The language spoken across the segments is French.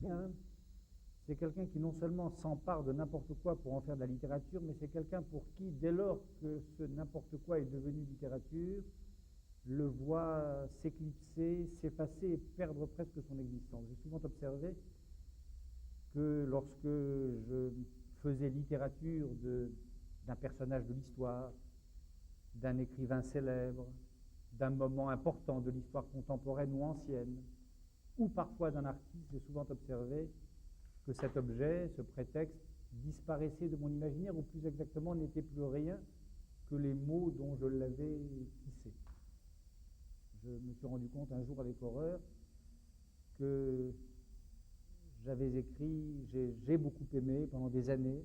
Bien, c'est quelqu'un qui non seulement s'empare de n'importe quoi pour en faire de la littérature, mais c'est quelqu'un pour qui, dès lors que ce n'importe quoi est devenu littérature, le voit s'éclipser, s'effacer et perdre presque son existence. J'ai souvent observé que lorsque je faisais littérature d'un personnage de l'histoire, d'un écrivain célèbre, d'un moment important de l'histoire contemporaine ou ancienne, ou parfois d'un artiste, j'ai souvent observé que cet objet, ce prétexte, disparaissait de mon imaginaire, ou plus exactement n'était plus rien que les mots dont je l'avais tissé. Je me suis rendu compte un jour avec horreur que j'avais écrit, j'ai beaucoup aimé pendant des années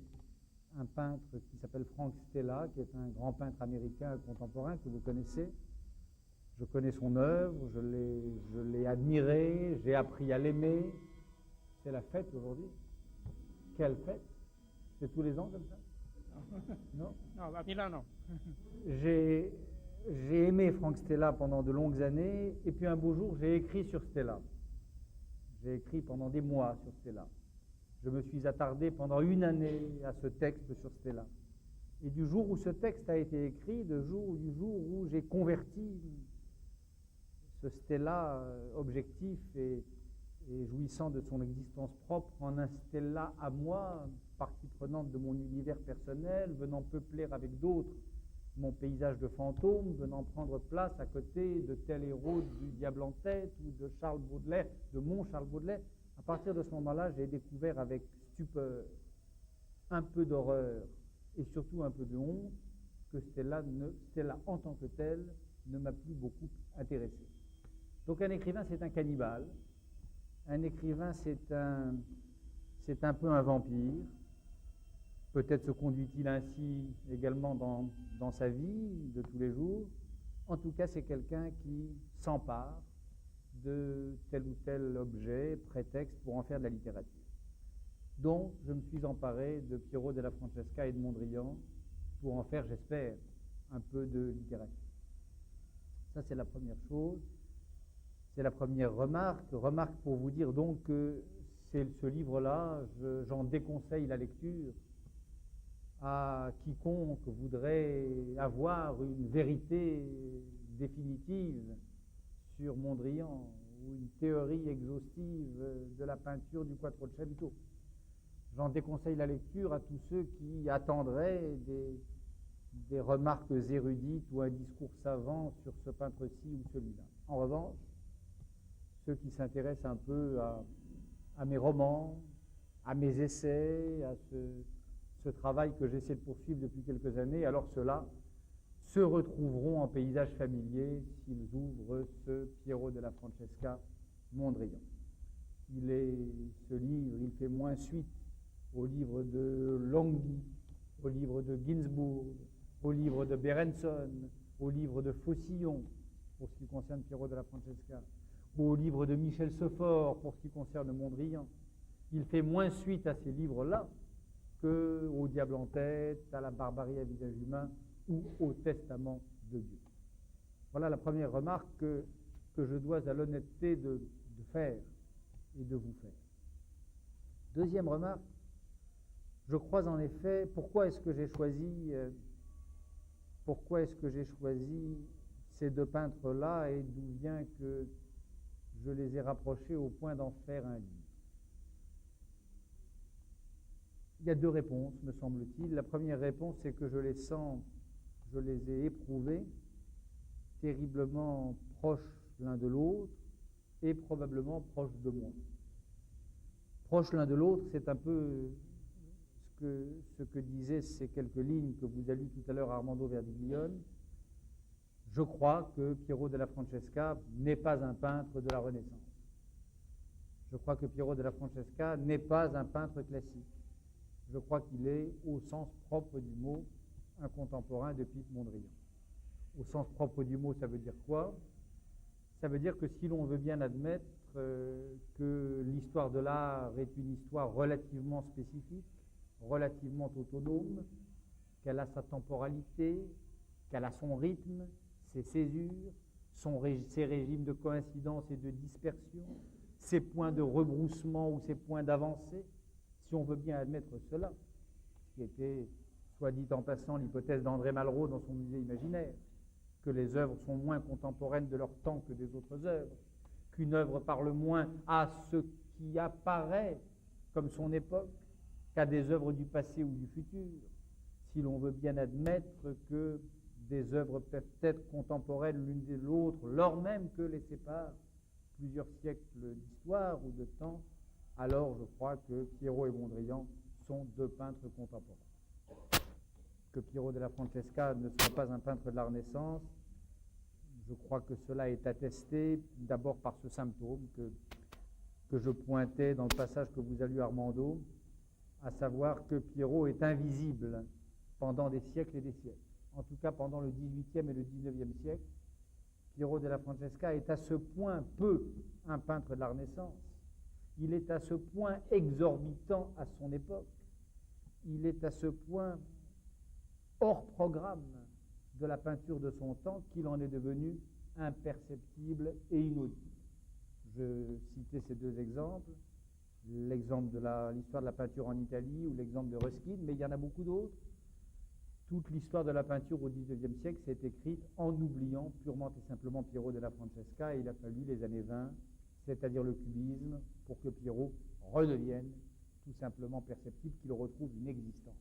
un peintre qui s'appelle Frank Stella, qui est un grand peintre américain contemporain que vous connaissez. Je connais son œuvre, je l'ai admiré, j'ai appris à l'aimer. C'est la fête aujourd'hui. Quelle fête? C'est tous les ans comme ça? Non? Non, à Milan, non. J'ai aimé Frank Stella pendant de longues années, et puis un beau jour, j'ai écrit sur Stella. J'ai écrit pendant des mois sur Stella. Je me suis attardé pendant une année à ce texte sur Stella. Et du jour où ce texte a été écrit, du jour où j'ai converti ce Stella objectif et jouissant de son existence propre en un Stella à moi, partie prenante de mon univers personnel, venant peupler avec d'autres mon paysage de fantômes, venant prendre place à côté de tel héros du Diable en tête ou de Charles Baudelaire, de mon Charles Baudelaire. À partir de ce moment-là, j'ai découvert avec stupeur, un peu d'horreur et surtout un peu de honte que Stella en tant que telle ne m'a plus beaucoup intéressé. Donc un écrivain, c'est un cannibale. Un écrivain, c'est un peu un vampire. Peut-être se conduit-il ainsi également dans sa vie de tous les jours. En tout cas, c'est quelqu'un qui s'empare de tel ou tel objet, prétexte pour en faire de la littérature. Donc, je me suis emparé de Piero della Francesca et de Mondrian pour en faire, j'espère, un peu de littérature. Ça, c'est la première chose. C'est la première remarque. Remarque pour vous dire donc que ce livre-là, j'en déconseille la lecture à quiconque voudrait avoir une vérité définitive sur Mondrian ou une théorie exhaustive de la peinture du Quattrocento. J'en déconseille la lecture à tous ceux qui attendraient des remarques érudites ou un discours savant sur ce peintre-ci ou celui-là. En revanche, ceux qui s'intéressent un peu à mes romans, à mes essais, à ce travail que j'essaie de poursuivre depuis quelques années, alors ceux-là se retrouveront en paysage familier s'ils ouvrent ce Piero della Francesca Mondrian. Ce livre, il fait moins suite au livre de Longhi, au livre de Ginsburg, au livre de Berenson, au livre de Faucillon, pour ce qui concerne Piero della Francesca, ou au livre de Michel Seuphor, pour ce qui concerne Mondrian. Il fait moins suite à ces livres-là qu'au Diable en tête, à la barbarie à visage humain ou au Testament de Dieu. Voilà la première remarque que je dois à l'honnêteté de faire et de vous faire. Deuxième remarque, je crois en effet, pourquoi est-ce que j'ai choisi ces deux peintres-là et d'où vient que je les ai rapprochés au point d'en faire un livre. Il y a deux réponses, me semble-t-il. La première réponse, c'est que je les ai éprouvés terriblement proches l'un de l'autre et probablement proches de moi. Proches l'un de l'autre, c'est un peu ce que disaient ces quelques lignes que vous avez lues tout à l'heure à Armando Verdiglione. Je crois que Piero della Francesca n'est pas un peintre de la Renaissance. Je crois que Piero della Francesca n'est pas un peintre classique. Je crois qu'il est, au sens propre du mot, un contemporain de Piet Mondrian. Au sens propre du mot, ça veut dire quoi? Ça veut dire que si l'on veut bien admettre que l'histoire de l'art est une histoire relativement spécifique, relativement autonome, qu'elle a sa temporalité, qu'elle a son rythme, ses césures, ses régimes de coïncidence et de dispersion, ces points de rebroussement ou ces points d'avancée, si on veut bien admettre cela, ce qui était, soit dit en passant, l'hypothèse d'André Malraux dans son musée imaginaire, que les œuvres sont moins contemporaines de leur temps que des autres œuvres, qu'une œuvre parle moins à ce qui apparaît comme son époque qu'à des œuvres du passé ou du futur, si l'on veut bien admettre que des œuvres peuvent être contemporaines l'une de l'autre, lors même que les séparent plusieurs siècles d'histoire ou de temps, alors je crois que Piero et Mondrian sont deux peintres contemporains. Que Piero della Francesca ne soit pas un peintre de la Renaissance, je crois que cela est attesté d'abord par ce symptôme que je pointais dans le passage que vous a lu Armando, à savoir que Piero est invisible pendant des siècles et des siècles. En tout cas, pendant le XVIIIe et le XIXe siècle, Piero della Francesca est à ce point peu un peintre de la Renaissance. Il est à ce point exorbitant à son époque. Il est à ce point hors programme de la peinture de son temps qu'il en est devenu imperceptible et inaudible. Je citais ces deux exemples, l'exemple de l'histoire de la peinture en Italie ou l'exemple de Ruskin, mais il y en a beaucoup d'autres. Toute l'histoire de la peinture au XIXe siècle s'est écrite en oubliant purement et simplement Piero della Francesca, et il a fallu les années 20, c'est-à-dire le cubisme, pour que Piero redevienne tout simplement perceptible, qu'il retrouve une existence.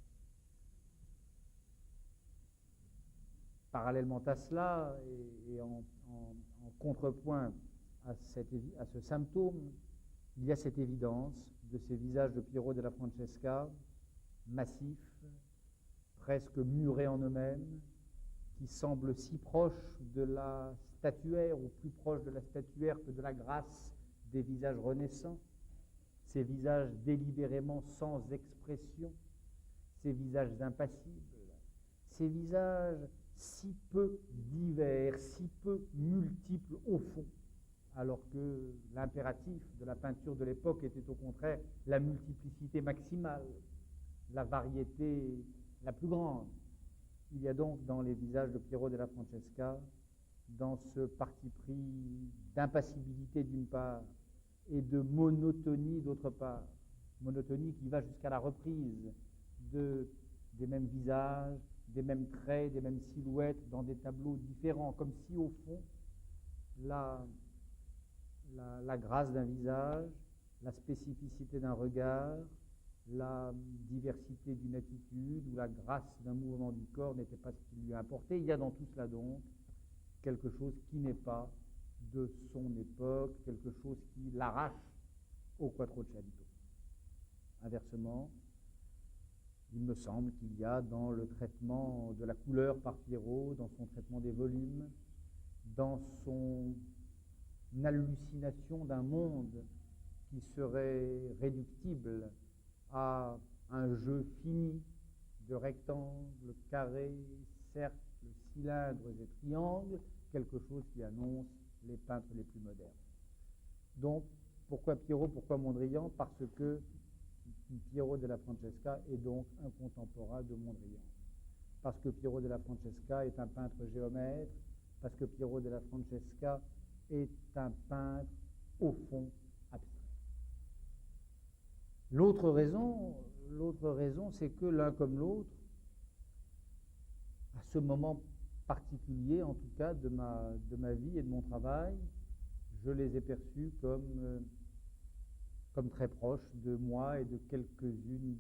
Parallèlement à cela, et en contrepoint à ce symptôme, il y a cette évidence de ces visages de Piero della Francesca, massifs, presque murés en eux-mêmes, qui semblent si proches de la statuaire, ou plus proches de la statuaire que de la grâce des visages renaissants, ces visages délibérément sans expression, ces visages impassibles, ces visages si peu divers, si peu multiples au fond, alors que l'impératif de la peinture de l'époque était au contraire la multiplicité maximale, la variété la plus grande. Il y a donc dans les visages de Piero della Francesca, dans ce parti pris d'impassibilité d'une part et de monotonie d'autre part, monotonie qui va jusqu'à la reprise des mêmes visages, des mêmes traits, des mêmes silhouettes dans des tableaux différents, comme si au fond la grâce d'un visage, la spécificité d'un regard, la diversité d'une attitude ou la grâce d'un mouvement du corps n'était pas ce qui lui a importé. Il y a dans tout cela donc quelque chose qui n'est pas de son époque, quelque chose qui l'arrache au Quattrocento. Inversement, il me semble qu'il y a dans le traitement de la couleur par Piero, dans son traitement des volumes, dans son hallucination d'un monde qui serait réductible à un jeu fini de rectangles, carrés, cercles, cylindres et triangles, quelque chose qui annonce les peintres les plus modernes. Donc, pourquoi Piero, pourquoi Mondrian? Parce que Piero della Francesca est donc un contemporain de Mondrian. Parce que Piero della Francesca est un peintre géomètre, parce que Piero della Francesca est un peintre au fond abstrait. L'autre raison, c'est que l'un comme l'autre, à ce moment particulier, en tout cas, de ma vie et de mon travail, je les ai perçus comme très proches de moi et de quelques-unes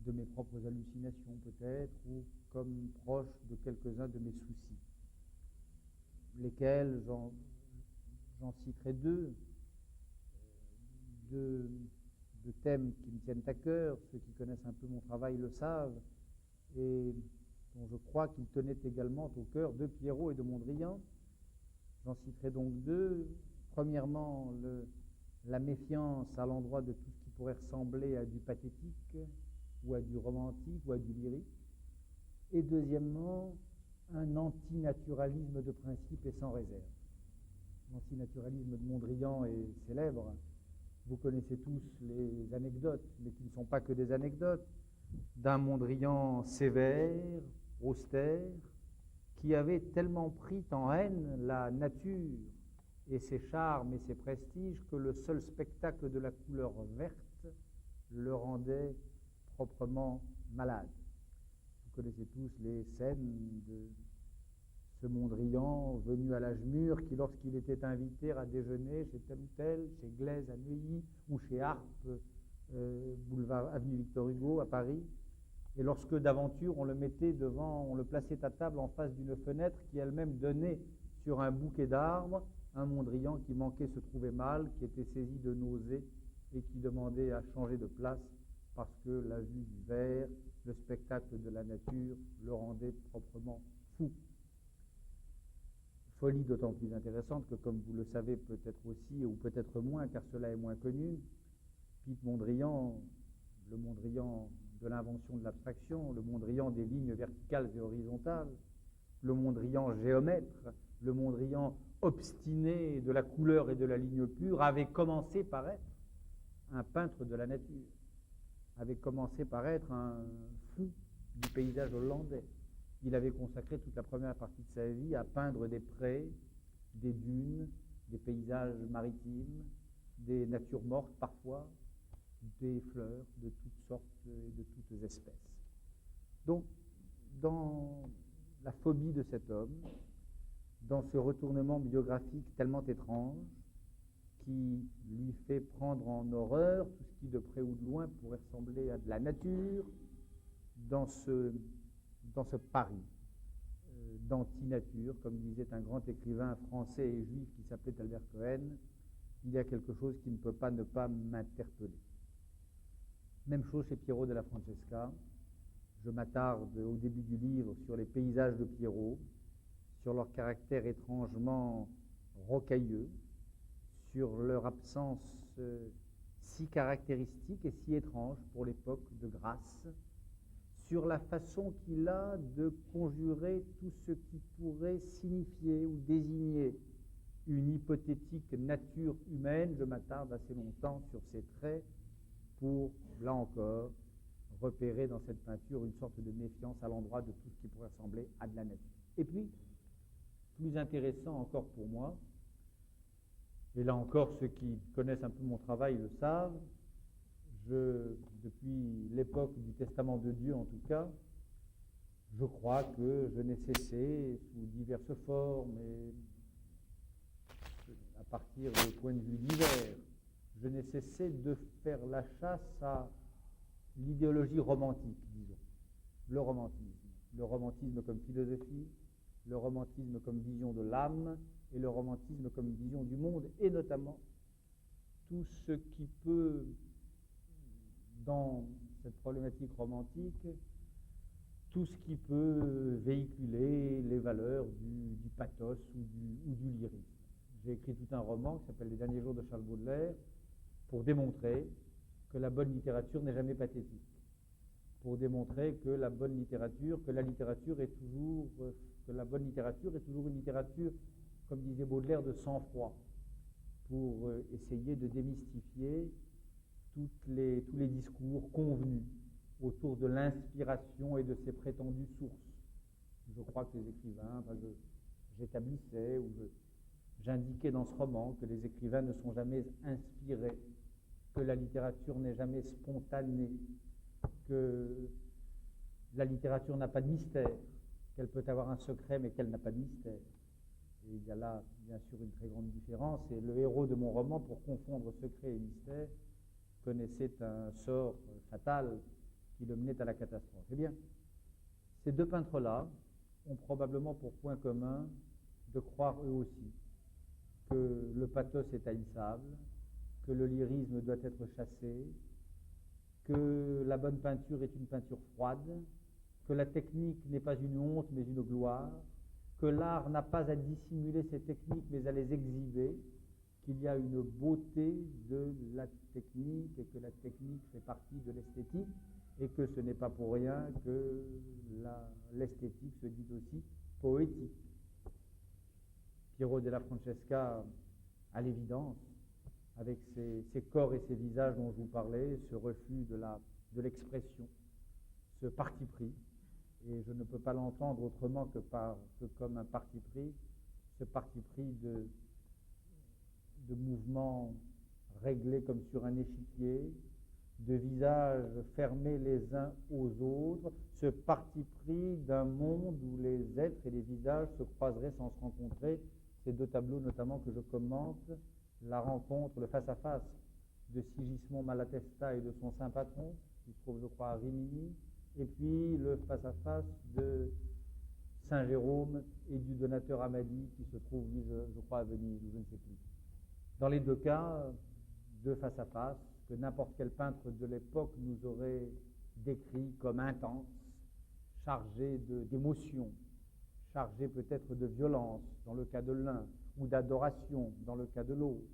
de mes propres hallucinations peut-être, ou comme proches de quelques-uns de mes soucis, lesquels, j'en citerai deux thèmes qui me tiennent à cœur. Ceux qui connaissent un peu mon travail le savent, et dont je crois qu'ils tenaient également au cœur de Piero et de Mondrian. J'en citerai donc deux. Premièrement, la méfiance à l'endroit de tout ce qui pourrait ressembler à du pathétique, ou à du romantique, ou à du lyrique. Et deuxièmement, un antinaturalisme de principe et sans réserve. L'antinaturalisme de Mondrian est célèbre. Vous connaissez tous les anecdotes, mais qui ne sont pas que des anecdotes, d'un Mondrian sévère, austère, qui avait tellement pris en haine la nature et ses charmes et ses prestiges que le seul spectacle de la couleur verte le rendait proprement malade. Vous connaissez tous les scènes de ce Mondrian venu à l'âge mûr qui, lorsqu'il était invité à déjeuner chez tel ou tel, chez Glaise à Neuilly ou chez Harpe, boulevard avenue Victor Hugo à Paris, et lorsque d'aventure on le mettait devant, on le plaçait à table en face d'une fenêtre qui elle-même donnait sur un bouquet d'arbres, un Mondrian qui manquait se trouvait mal, qui était saisi de nausées et qui demandait à changer de place parce que la vue du verre, le spectacle de la nature le rendait proprement fou. Folie d'autant plus intéressante que, comme vous le savez peut-être aussi, ou peut-être moins, car cela est moins connu, Piet Mondrian, le Mondrian de l'invention de l'abstraction, le Mondrian des lignes verticales et horizontales, le Mondrian géomètre, le Mondrian obstiné de la couleur et de la ligne pure, avait commencé par être un peintre de la nature, avait commencé par être un fou du paysage hollandais. Il avait consacré toute la première partie de sa vie à peindre des prés, des dunes, des paysages maritimes, des natures mortes parfois, des fleurs de toutes sortes et de toutes espèces. Donc, dans la phobie de cet homme, dans ce retournement biographique tellement étrange, qui lui fait prendre en horreur tout ce qui de près ou de loin pourrait ressembler à de la nature, dans ce pari d'anti-nature, comme disait un grand écrivain français et juif qui s'appelait Albert Cohen, il y a quelque chose qui ne peut pas ne pas m'interpeller. Même chose chez Piero della Francesca. Je m'attarde au début du livre sur les paysages de Piero, sur leur caractère étrangement rocailleux, sur leur absence si caractéristique et si étrange pour l'époque de grâce, sur la façon qu'il a de conjurer tout ce qui pourrait signifier ou désigner une hypothétique nature humaine. Je m'attarde assez longtemps sur ces traits pour, là encore, repérer dans cette peinture une sorte de méfiance à l'endroit de tout ce qui pourrait ressembler à de la nature. Et puis, plus intéressant encore pour moi, et là encore ceux qui connaissent un peu mon travail le savent, depuis l'époque du Testament de Dieu en tout cas, je crois que je n'ai cessé, sous diverses formes et à partir de points de vue divers, je n'ai cessé de faire la chasse à l'idéologie romantique, disons, le romantisme comme philosophie, le romantisme comme vision de l'âme et le romantisme comme vision du monde, et notamment tout ce qui peut, dans cette problématique romantique, tout ce qui peut véhiculer les valeurs du pathos ou du lyrisme. J'ai écrit tout un roman qui s'appelle Les derniers jours de Charles Baudelaire pour démontrer que la bonne littérature n'est jamais pathétique, pour démontrer que la bonne littérature, que la bonne littérature est toujours une littérature, comme disait Baudelaire, de sang-froid, pour essayer de démystifier tous les discours convenus autour de l'inspiration et de ses prétendues sources. Je crois que les écrivains, j'établissais ou j'indiquais dans ce roman que les écrivains ne sont jamais inspirés, que la littérature n'est jamais spontanée, que la littérature n'a pas de mystère, qu'elle peut avoir un secret mais qu'elle n'a pas de mystère. Et il y a là, bien sûr, une très grande différence. Et le héros de mon roman, pour confondre secret et mystère, connaissait un sort fatal qui le menait à la catastrophe. Eh bien, ces deux peintres-là ont probablement pour point commun de croire eux aussi que le pathos est haïssable, que le lyrisme doit être chassé, que la bonne peinture est une peinture froide, que la technique n'est pas une honte mais une gloire, que l'art n'a pas à dissimuler ses techniques mais à les exhiber, qu'il y a une beauté de la technique et que la technique fait partie de l'esthétique et que ce n'est pas pour rien que l'esthétique se dit aussi poétique. Piero della Francesca, à l'évidence, avec ses corps et ses visages dont je vous parlais, ce refus de l'expression, ce parti pris, et je ne peux pas l'entendre autrement que comme un parti pris, ce parti pris de mouvements réglés comme sur un échiquier, de visages fermés les uns aux autres, ce parti pris d'un monde où les êtres et les visages se croiseraient sans se rencontrer. Ces deux tableaux notamment que je commente, la rencontre, le face-à-face de Sigismond Malatesta et de son saint patron, qui se trouve je crois à Rimini, et puis le face-à-face de Saint Jérôme et du donateur Amadi qui se trouve, lui, je crois, à Venise, ou je ne sais plus. Dans les deux cas, deux face-à-face, que n'importe quel peintre de l'époque nous aurait décrit comme intenses, chargés d'émotions, chargés peut-être de violence dans le cas de l'un, ou d'adoration dans le cas de l'autre,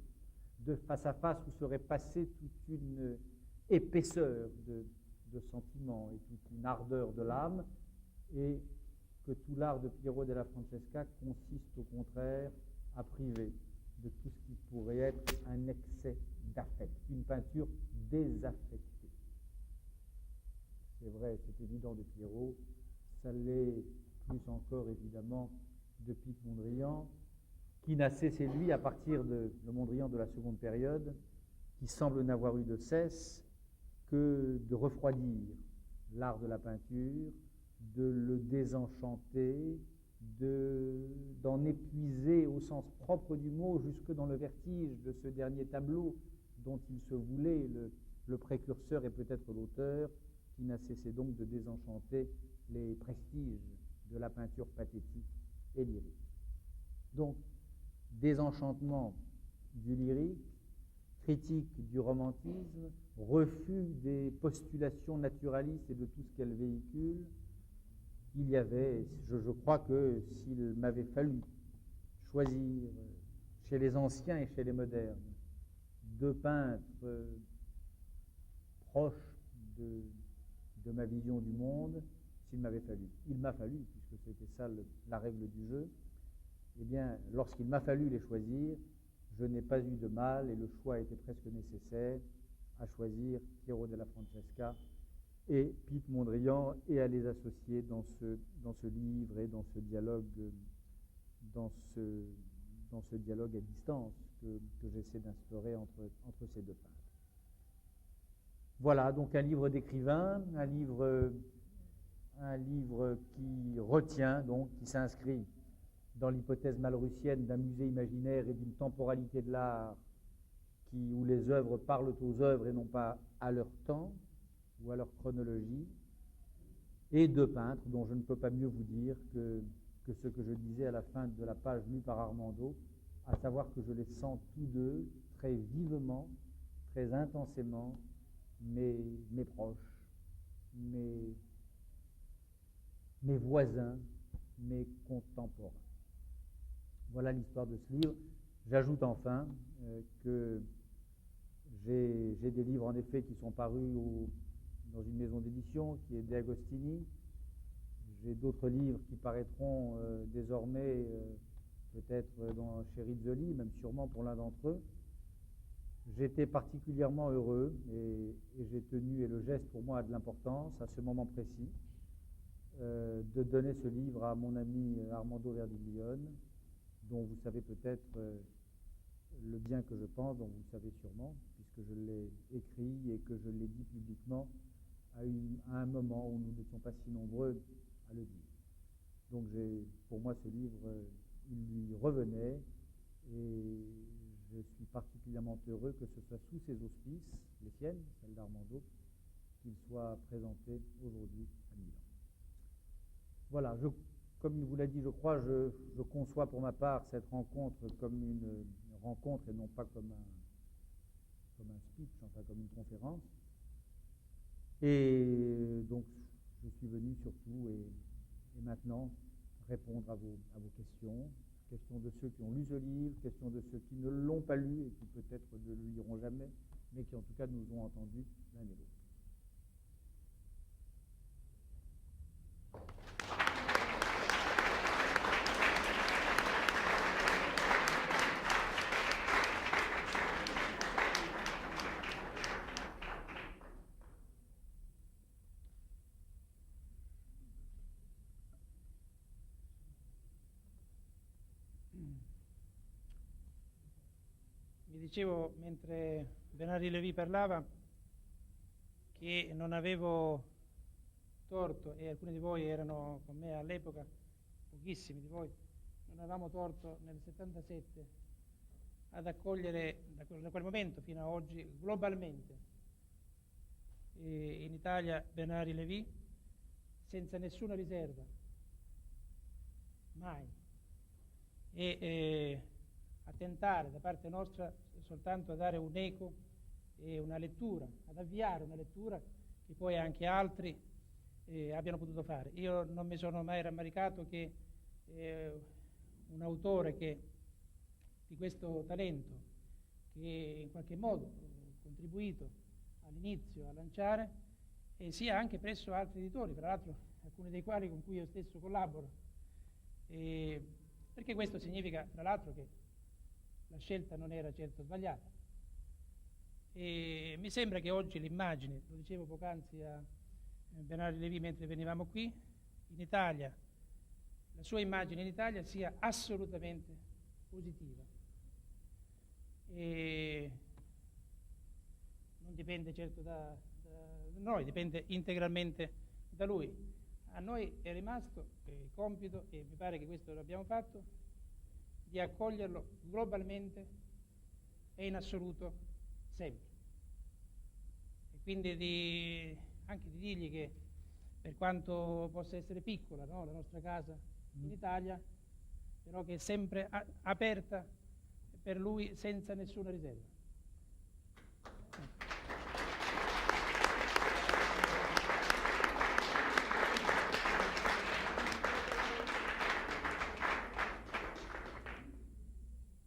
de face-à-face où serait passée toute une épaisseur de sentiments et toute une ardeur de l'âme, et que tout l'art de Piero della Francesca consiste au contraire à priver de tout ce qui pourrait être un excès d'affect, une peinture désaffectée. C'est vrai, c'est évident de Piero, ça l'est plus encore évidemment de Piet Mondrian, qui n'a cessé, lui, à partir de Mondrian de la seconde période, qui semble n'avoir eu de cesse que de refroidir l'art de la peinture, de le désenchanter, d'en épuiser au sens propre du mot jusque dans le vertige de ce dernier tableau dont il se voulait le précurseur et peut-être l'auteur, qui n'a cessé donc de désenchanter les prestiges de la peinture pathétique et lyrique. Donc, désenchantement du lyrique, critique du romantisme, refus des postulations naturalistes et de tout ce qu'elles véhiculent. Il y avait, je crois que s'il m'avait fallu choisir chez les anciens et chez les modernes deux peintres proches de ma vision du monde, il m'a fallu, puisque c'était ça la règle du jeu, eh bien, lorsqu'il m'a fallu les choisir, je n'ai pas eu de mal, et le choix a été presque nécessaire, à choisir Piero della Francesca et Piet Mondrian, et à les associer dans ce livre et dans ce dialogue, à distance que j'essaie d'instaurer entre ces deux peintres. Voilà, donc un livre d'écrivain, un livre qui retient, donc, qui s'inscrit dans l'hypothèse malrussienne d'un musée imaginaire et d'une temporalité de l'art où les œuvres parlent aux œuvres et non pas à leur temps ou à leur chronologie, et deux peintres dont je ne peux pas mieux vous dire que ce que je disais à la fin de la page lue par Armando, à savoir que je les sens tous deux très vivement, très intensément, mes proches, mes voisins, mes contemporains. Voilà l'histoire de ce livre. J'ajoute enfin que j'ai des livres en effet qui sont parus dans une maison d'édition qui est De Agostini. J'ai d'autres livres qui paraîtront désormais peut-être chez Rizzoli, même sûrement pour l'un d'entre eux. J'étais particulièrement heureux et j'ai tenu, et le geste pour moi a de l'importance à ce moment précis, de donner ce livre à mon ami Armando Verdiglione, dont vous savez peut-être le bien que je pense, dont vous le savez sûrement, puisque je l'ai écrit et que je l'ai dit publiquement à un moment où nous n'étions pas si nombreux à le dire. Donc pour moi ce livre, il lui revenait, et je suis particulièrement heureux que ce soit sous ses auspices, les siennes, celles d'Armando, qu'il soit présenté aujourd'hui à Milan. Voilà, comme il vous l'a dit, je crois, je conçois pour ma part cette rencontre comme une rencontre et non pas comme un speech, enfin comme une conférence. Et donc, je suis venu surtout et maintenant répondre à vos questions de ceux qui ont lu ce livre, questions de ceux qui ne l'ont pas lu et qui peut-être ne le liront jamais, mais qui en tout cas nous ont entendus l'un et l'autre. dicevo mentre Bernard Lévy parlava che non avevo torto, e alcuni di voi erano con me all'epoca, pochissimi di voi, non avevamo torto nel 77 ad accogliere da quel momento fino a oggi globalmente in Italia Bernard Lévy senza nessuna riserva, mai, e a tentare da parte nostra soltanto a dare un eco e una lettura, ad avviare una lettura che poi anche altri abbiano potuto fare. Io non mi sono mai rammaricato che un autore di questo talento, che in qualche modo ha contribuito all'inizio a lanciare, sia anche presso altri editori, tra l'altro alcuni dei quali con cui io stesso collaboro, perché questo significa tra l'altro che la scelta non era certo sbagliata. E mi sembra che oggi l'immagine, lo dicevo poc'anzi a Bernard Lévy mentre venivamo qui, in Italia, la sua immagine in Italia sia assolutamente positiva. E non dipende certo da noi, dipende integralmente da lui. A noi è rimasto il compito, e mi pare che questo lo abbiamo fatto, di accoglierlo globalmente e in assoluto sempre. E quindi anche di dirgli che per quanto possa essere piccola, no, la nostra casa in Italia, però che è sempre aperta per lui senza nessuna riserva.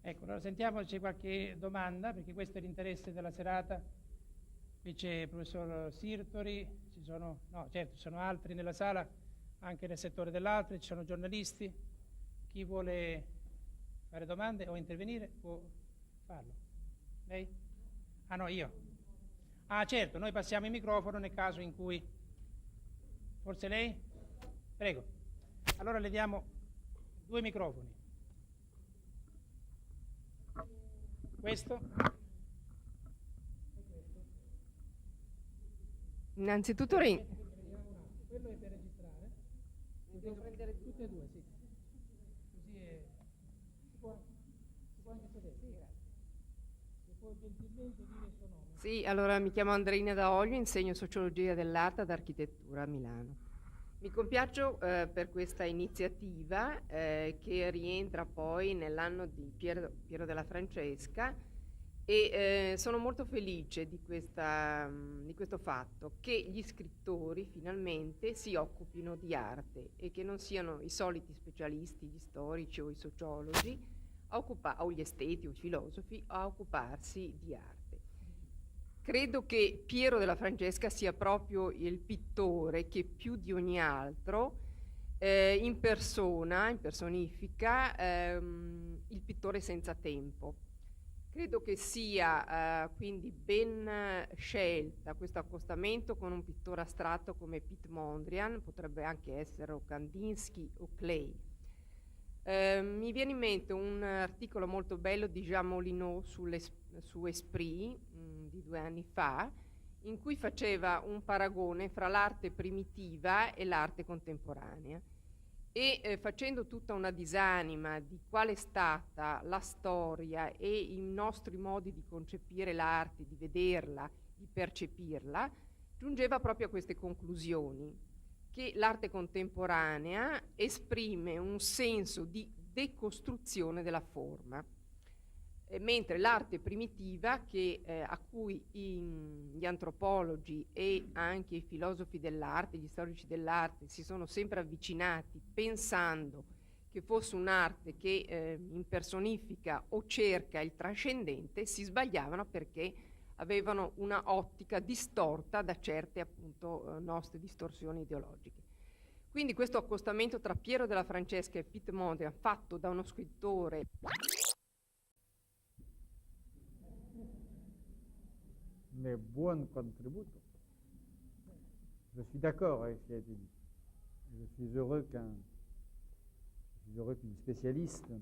Ecco, allora sentiamo se c'è qualche domanda, perché questo è l'interesse della serata. Qui c'è il professor Sirtori, ci sono altri nella sala, anche nel settore dell'arte, ci sono giornalisti. Chi vuole fare domande o intervenire può farlo. Lei? Ah no, io. Ah certo, noi passiamo il microfono nel caso in cui... Forse lei? Prego. Allora le diamo 2 microfoni. Questo? Innanzitutto quello è per registrare. Devo prendere tutte e 2, sì. Così si può anche sedere. Sì, grazie. Se può gentilmente dire il suo nome. Sì, allora mi chiamo Andreina D'Aolio, insegno sociologia dell'arte ed architettura a Milano. Mi compiaccio per questa iniziativa che rientra poi nell'anno di Piero della Francesca, e sono molto felice di questo fatto, che gli scrittori finalmente si occupino di arte e che non siano i soliti specialisti, gli storici o i sociologi, o gli esteti o i filosofi a occuparsi di arte. Credo che Piero della Francesca sia proprio il pittore che più di ogni altro impersonifica il pittore senza tempo. Credo che sia quindi ben scelta questo accostamento con un pittore astratto come Piet Mondrian, potrebbe anche essere o Kandinsky o Klee. Mi viene in mente un articolo molto bello di Jean Molineau su Esprit di 2 anni fa, in cui faceva un paragone fra l'arte primitiva e l'arte contemporanea, e facendo tutta una disanima di qual è stata la storia e i nostri modi di concepire l'arte, di vederla, di percepirla, giungeva proprio a queste conclusioni, che l'arte contemporanea esprime un senso di decostruzione della forma, mentre l'arte primitiva, a cui gli antropologi e anche i filosofi dell'arte, gli storici dell'arte si sono sempre avvicinati pensando che fosse un'arte che impersonifica o cerca il trascendente, si sbagliavano perché avevano una ottica distorta da certe appunto nostre distorsioni ideologiche. Quindi questo accostamento tra Piero della Francesca e Piet Mondrian, fatto da uno scrittore Mais buon contributo. Je suis d'accord avec ce qui a été dit. Je suis heureux qu'une spécialiste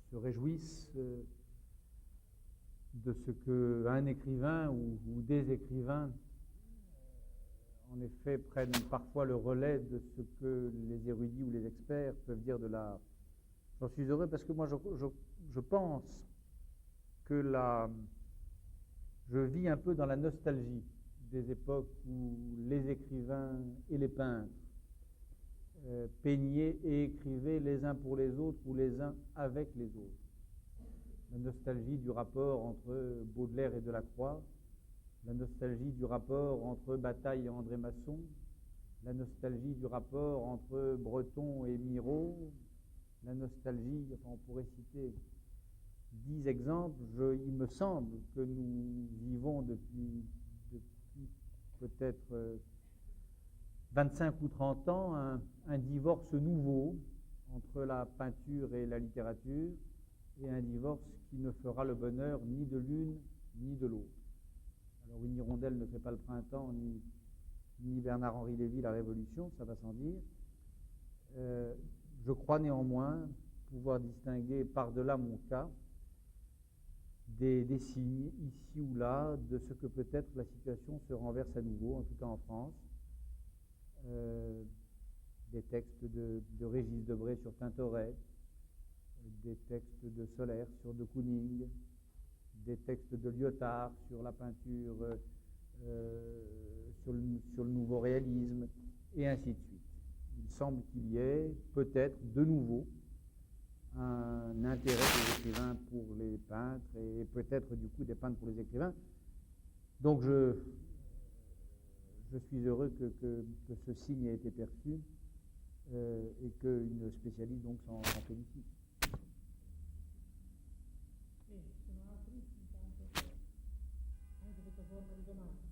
se réjouissent de ce qu'un écrivain ou des écrivains, en effet, prennent parfois le relais de ce que les érudits ou les experts peuvent dire de l'art. J'en suis heureux parce que moi, je pense que je vis un peu dans la nostalgie des époques où les écrivains et les peintres peignaient et écrivaient les uns pour les autres ou les uns avec les autres. La nostalgie du rapport entre Baudelaire et Delacroix, la nostalgie du rapport entre Bataille et André Masson, la nostalgie du rapport entre Breton et Miro, la nostalgie, enfin on pourrait citer 10 exemples. Il me semble que nous vivons depuis peut-être 25 ou 30 ans un divorce nouveau entre la peinture et la littérature, et un divorce qui ne fera le bonheur ni de l'une ni de l'autre. Alors une hirondelle ne fait pas le printemps, ni Bernard-Henri Lévy la Révolution, ça va sans dire. Je crois néanmoins pouvoir distinguer par-delà mon cas des signes ici ou là de ce que peut-être la situation se renverse à nouveau, en tout cas en France. Des textes de Régis Debray sur Tintoret, des textes de Solaire sur de Kooning, des textes de Lyotard sur la peinture, sur le nouveau réalisme, et ainsi de suite. Il semble qu'il y ait peut-être de nouveau un intérêt des écrivains pour les peintres, et peut-être du coup des peintres pour les écrivains. Donc je suis heureux que ce signe ait été perçu et qu'une spécialiste donc s'en félicite. Sono altri? Intanto, anche sotto forma di domanda.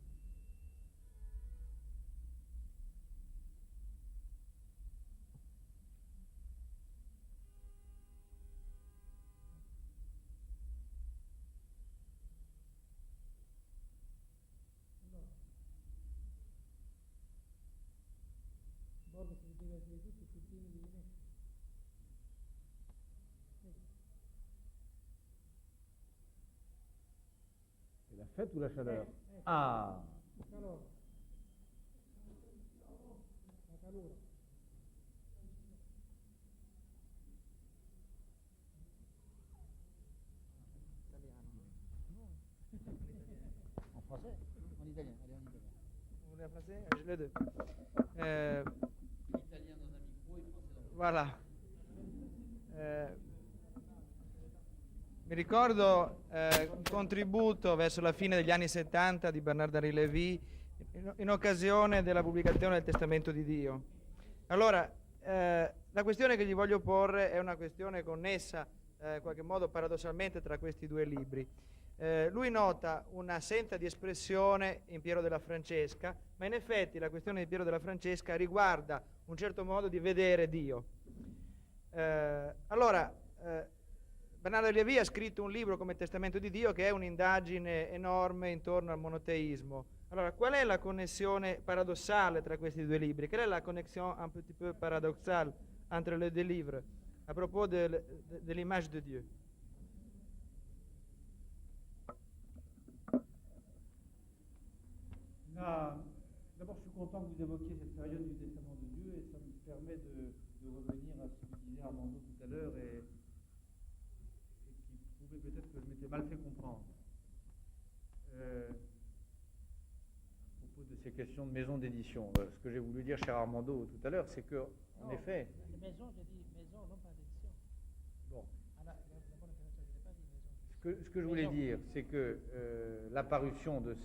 Borges si deve essere tutti più timidi di me. C'est la fête ou la chaleur? Ah, Il calore. La calura. en français? En italien? Allez, en italien. Vous voulez en français? Je les deux. Italien dans un micro et français dans l'autre. Voilà. Mi ricordo un contributo verso la fine degli anni 70 di Bernard-Henri Lévy in occasione della pubblicazione del Testamento di Dio. Allora, la questione che gli voglio porre è una questione connessa in qualche modo paradossalmente tra questi due libri. Lui nota un'assenza di espressione in Piero della Francesca, ma in effetti la questione di Piero della Francesca riguarda un certo modo di vedere Dio. Bernardo Lévy ha scritto un libro come Testamento di Dio che è un'indagine enorme intorno al monoteismo. Allora, qual è la connessione paradossale tra questi due libri? Quelle est la connexion un petit peu paradoxale entre les deux livres à propos de l'image de Dieu? D'abord, je suis content que vous évoquiez cette période du Testament de Dieu, et ça me permet de revenir à ce que disait Armando tout à l'heure et qui prouvait peut-être que je m'étais mal fait comprendre. À propos de ces questions de maison d'édition, ce que j'ai voulu dire, cher Armando, tout à l'heure, c'est que, en effet... Maison, j'ai dit maison, non pas d'édition. Bon. Ce Ce que je voulais dire, c'est que l'apparition de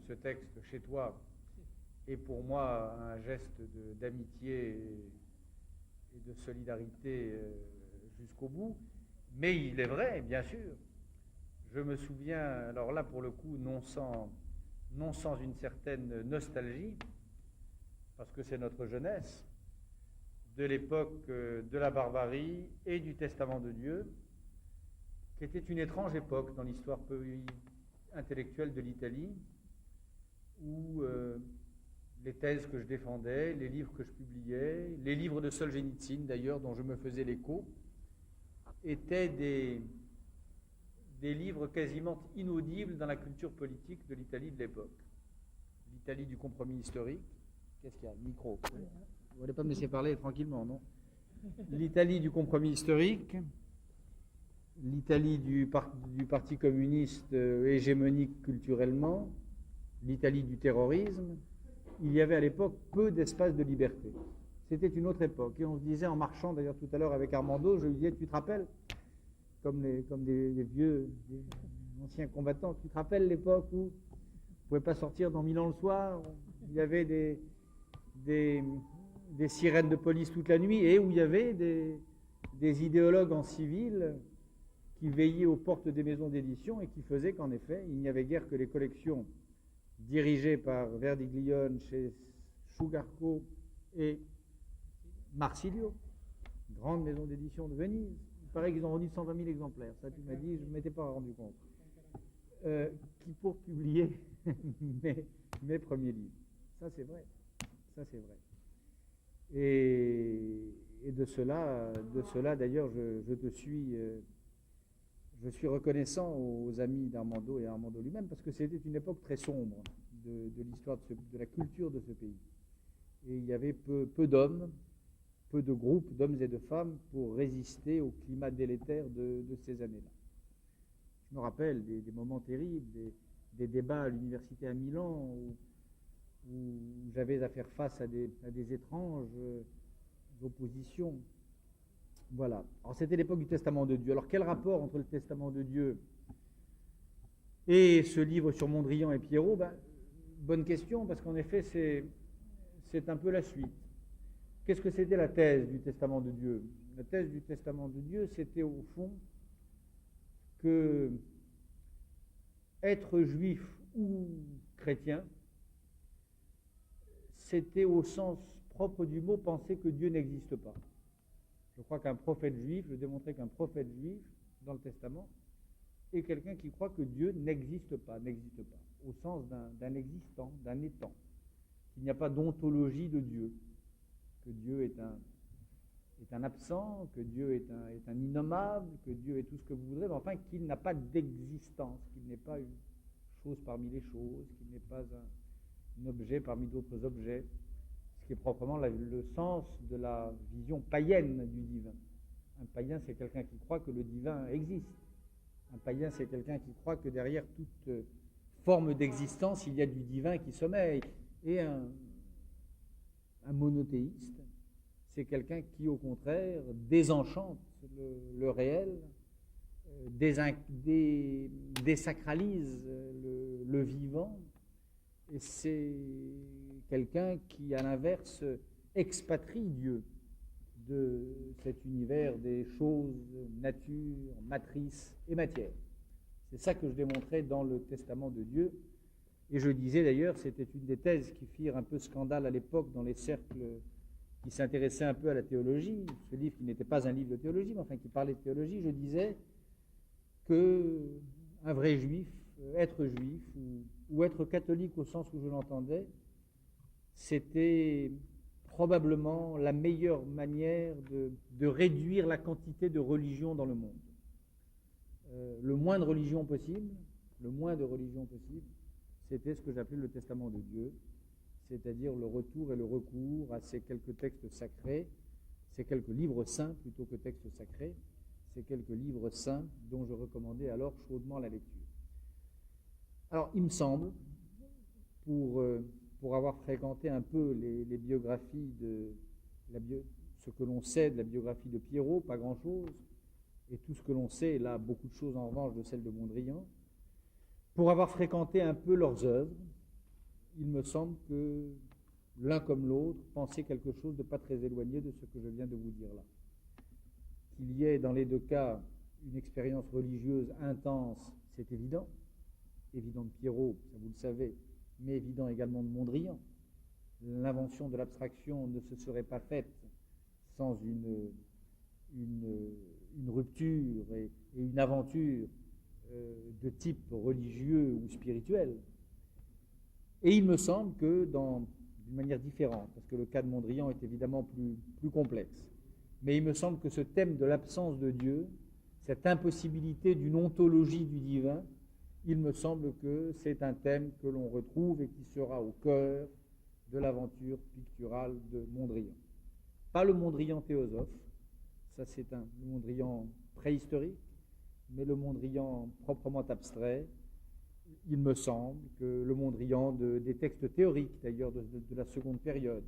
ce texte chez toi est pour moi un geste d'amitié et de solidarité jusqu'au bout. Mais il est vrai, bien sûr. Je me souviens, alors là pour le coup, non sans une certaine nostalgie, parce que c'est notre jeunesse, de l'époque de la barbarie et du Testament de Dieu, qui était une étrange époque dans l'histoire intellectuelle de l'Italie, où les thèses que je défendais, les livres que je publiais, les livres de Solzhenitsyn d'ailleurs, dont je me faisais l'écho, étaient des livres quasiment inaudibles dans la culture politique de l'Italie de l'époque. L'Italie du compromis historique. Qu'est-ce qu'il y a? Micro. Vous n'allez pas me laisser parler tranquillement, non? L'Italie du compromis historique, l'Italie du Parti communiste hégémonique culturellement, l'Italie du terrorisme. Il y avait à l'époque peu d'espace de liberté. C'était une autre époque. Et on se disait en marchant, d'ailleurs tout à l'heure avec Armando, je lui disais, tu te rappelles, comme des vieux, des anciens combattants, tu te rappelles l'époque où on ne pouvait pas sortir dans Milan le soir, il y avait des sirènes de police toute la nuit et où il y avait des idéologues en civil qui veillaient aux portes des maisons d'édition et qui faisaient qu'en effet, il n'y avait guère que les collections dirigées par Verdiglione chez Sugarco et Marsilio, grande maison d'édition de Venise. Il paraît qu'ils ont vendu 120 000 exemplaires. Ça, tu m'as dit, je ne m'étais pas rendu compte. Qui pour publier mes premiers livres. Ça, c'est vrai. Ça, c'est vrai. Et de cela d'ailleurs, je suis reconnaissant aux amis d'Armando et à Armando lui-même, parce que c'était une époque très sombre de l'histoire de la culture de ce pays. Et il y avait peu d'hommes, peu de groupes d'hommes et de femmes pour résister au climat délétère de ces années-là. Je me rappelle des moments terribles, des débats à l'université à Milan où j'avais à faire face à des étranges oppositions. Voilà. Alors c'était l'époque du Testament de Dieu. Alors quel rapport entre le Testament de Dieu et ce livre sur Mondrian et Pierrot? Bonne question, parce qu'en effet c'est un peu la suite. Qu'est-ce que c'était la thèse du Testament de Dieu? La thèse du Testament de Dieu, c'était au fond que être juif ou chrétien, c'était au sens propre du mot penser que Dieu n'existe pas. Je crois qu'un prophète juif, je démontrais qu'un prophète juif dans le Testament est quelqu'un qui croit que Dieu n'existe pas, au sens d'un existant, d'un étant, qu'il n'y a pas d'ontologie de Dieu, que Dieu est un absent, que Dieu est un innommable, que Dieu est tout ce que vous voudrez, mais enfin qu'il n'a pas d'existence, qu'il n'est pas une chose parmi les choses, qu'il n'est pas un objet parmi d'autres objets, ce qui est proprement le sens de la vision païenne du divin. Un païen, c'est quelqu'un qui croit que le divin existe. Un païen, c'est quelqu'un qui croit que derrière toute forme d'existence, il y a du divin qui sommeille. Et un monothéiste, c'est quelqu'un qui, au contraire, désenchante le réel, désacralise le vivant, et c'est quelqu'un qui, à l'inverse, expatrie Dieu de cet univers des choses, nature, matrice et matière. C'est ça que je démontrais dans le Testament de Dieu. Et je disais d'ailleurs, c'était une des thèses qui firent un peu scandale à l'époque dans les cercles qui s'intéressaient un peu à la théologie. Ce livre qui n'était pas un livre de théologie, mais enfin qui parlait de théologie, je disais qu'un vrai juif, être juif ou être catholique au sens où je l'entendais, c'était probablement la meilleure manière de réduire la quantité de religions dans le monde. Le moins de religions possible, c'était ce que j'appelais le Testament de Dieu, c'est-à-dire le retour et le recours à ces quelques textes sacrés, ces quelques livres saints plutôt que textes sacrés, ces quelques livres saints dont je recommandais alors chaudement la lecture. Alors, il me semble, pour avoir fréquenté un peu les biographies ce que l'on sait de la biographie de Pierrot, pas grand-chose, et tout ce que l'on sait, là, beaucoup de choses en revanche de celle de Mondrian, pour avoir fréquenté un peu leurs œuvres, il me semble que l'un comme l'autre pensait quelque chose de pas très éloigné de ce que je viens de vous dire là. Qu'il y ait dans les deux cas une expérience religieuse intense, c'est évident de Pierrot, ça vous le savez, mais évident également de Mondrian. L'invention de l'abstraction ne se serait pas faite sans une rupture et une aventure de type religieux ou spirituel. Et il me semble que d'une manière différente, parce que le cas de Mondrian est évidemment plus complexe, mais il me semble que ce thème de l'absence de Dieu cette impossibilité d'une ontologie du divin, il me semble que c'est un thème que l'on retrouve et qui sera au cœur de l'aventure picturale de Mondrian. Pas le Mondrian théosophe, ça c'est un Mondrian préhistorique, mais le Mondrian proprement abstrait. Il me semble que le Mondrian des textes théoriques, d'ailleurs de la seconde période,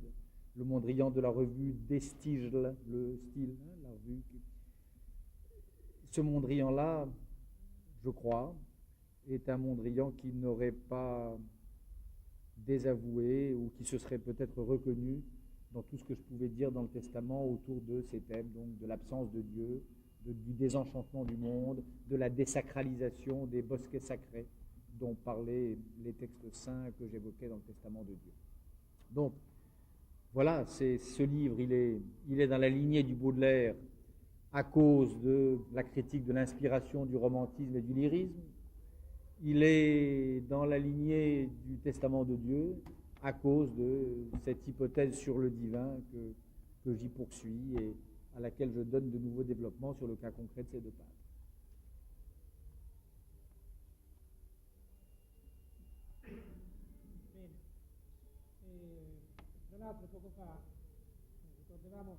le Mondrian de la revue d'Estigel, le style, la revue. Ce Mondrian-là, je crois, est un Mondrian qui n'aurait pas désavoué ou qui se serait peut-être reconnu dans tout ce que je pouvais dire dans le Testament autour de ces thèmes, donc de l'absence de Dieu, du désenchantement du monde, de la désacralisation des bosquets sacrés dont parlaient les textes saints que j'évoquais dans le Testament de Dieu. Donc, voilà, ce livre, il est dans la lignée du Baudelaire à cause de la critique de l'inspiration, du romantisme et du lyrisme. Il est dans la lignée du Testament de Dieu à cause de cette hypothèse sur le divin que j'y poursuis et à laquelle je donne de nouveaux développements sur le cas concret de ces deux pages. Tra l'altro poco fa ricordavamo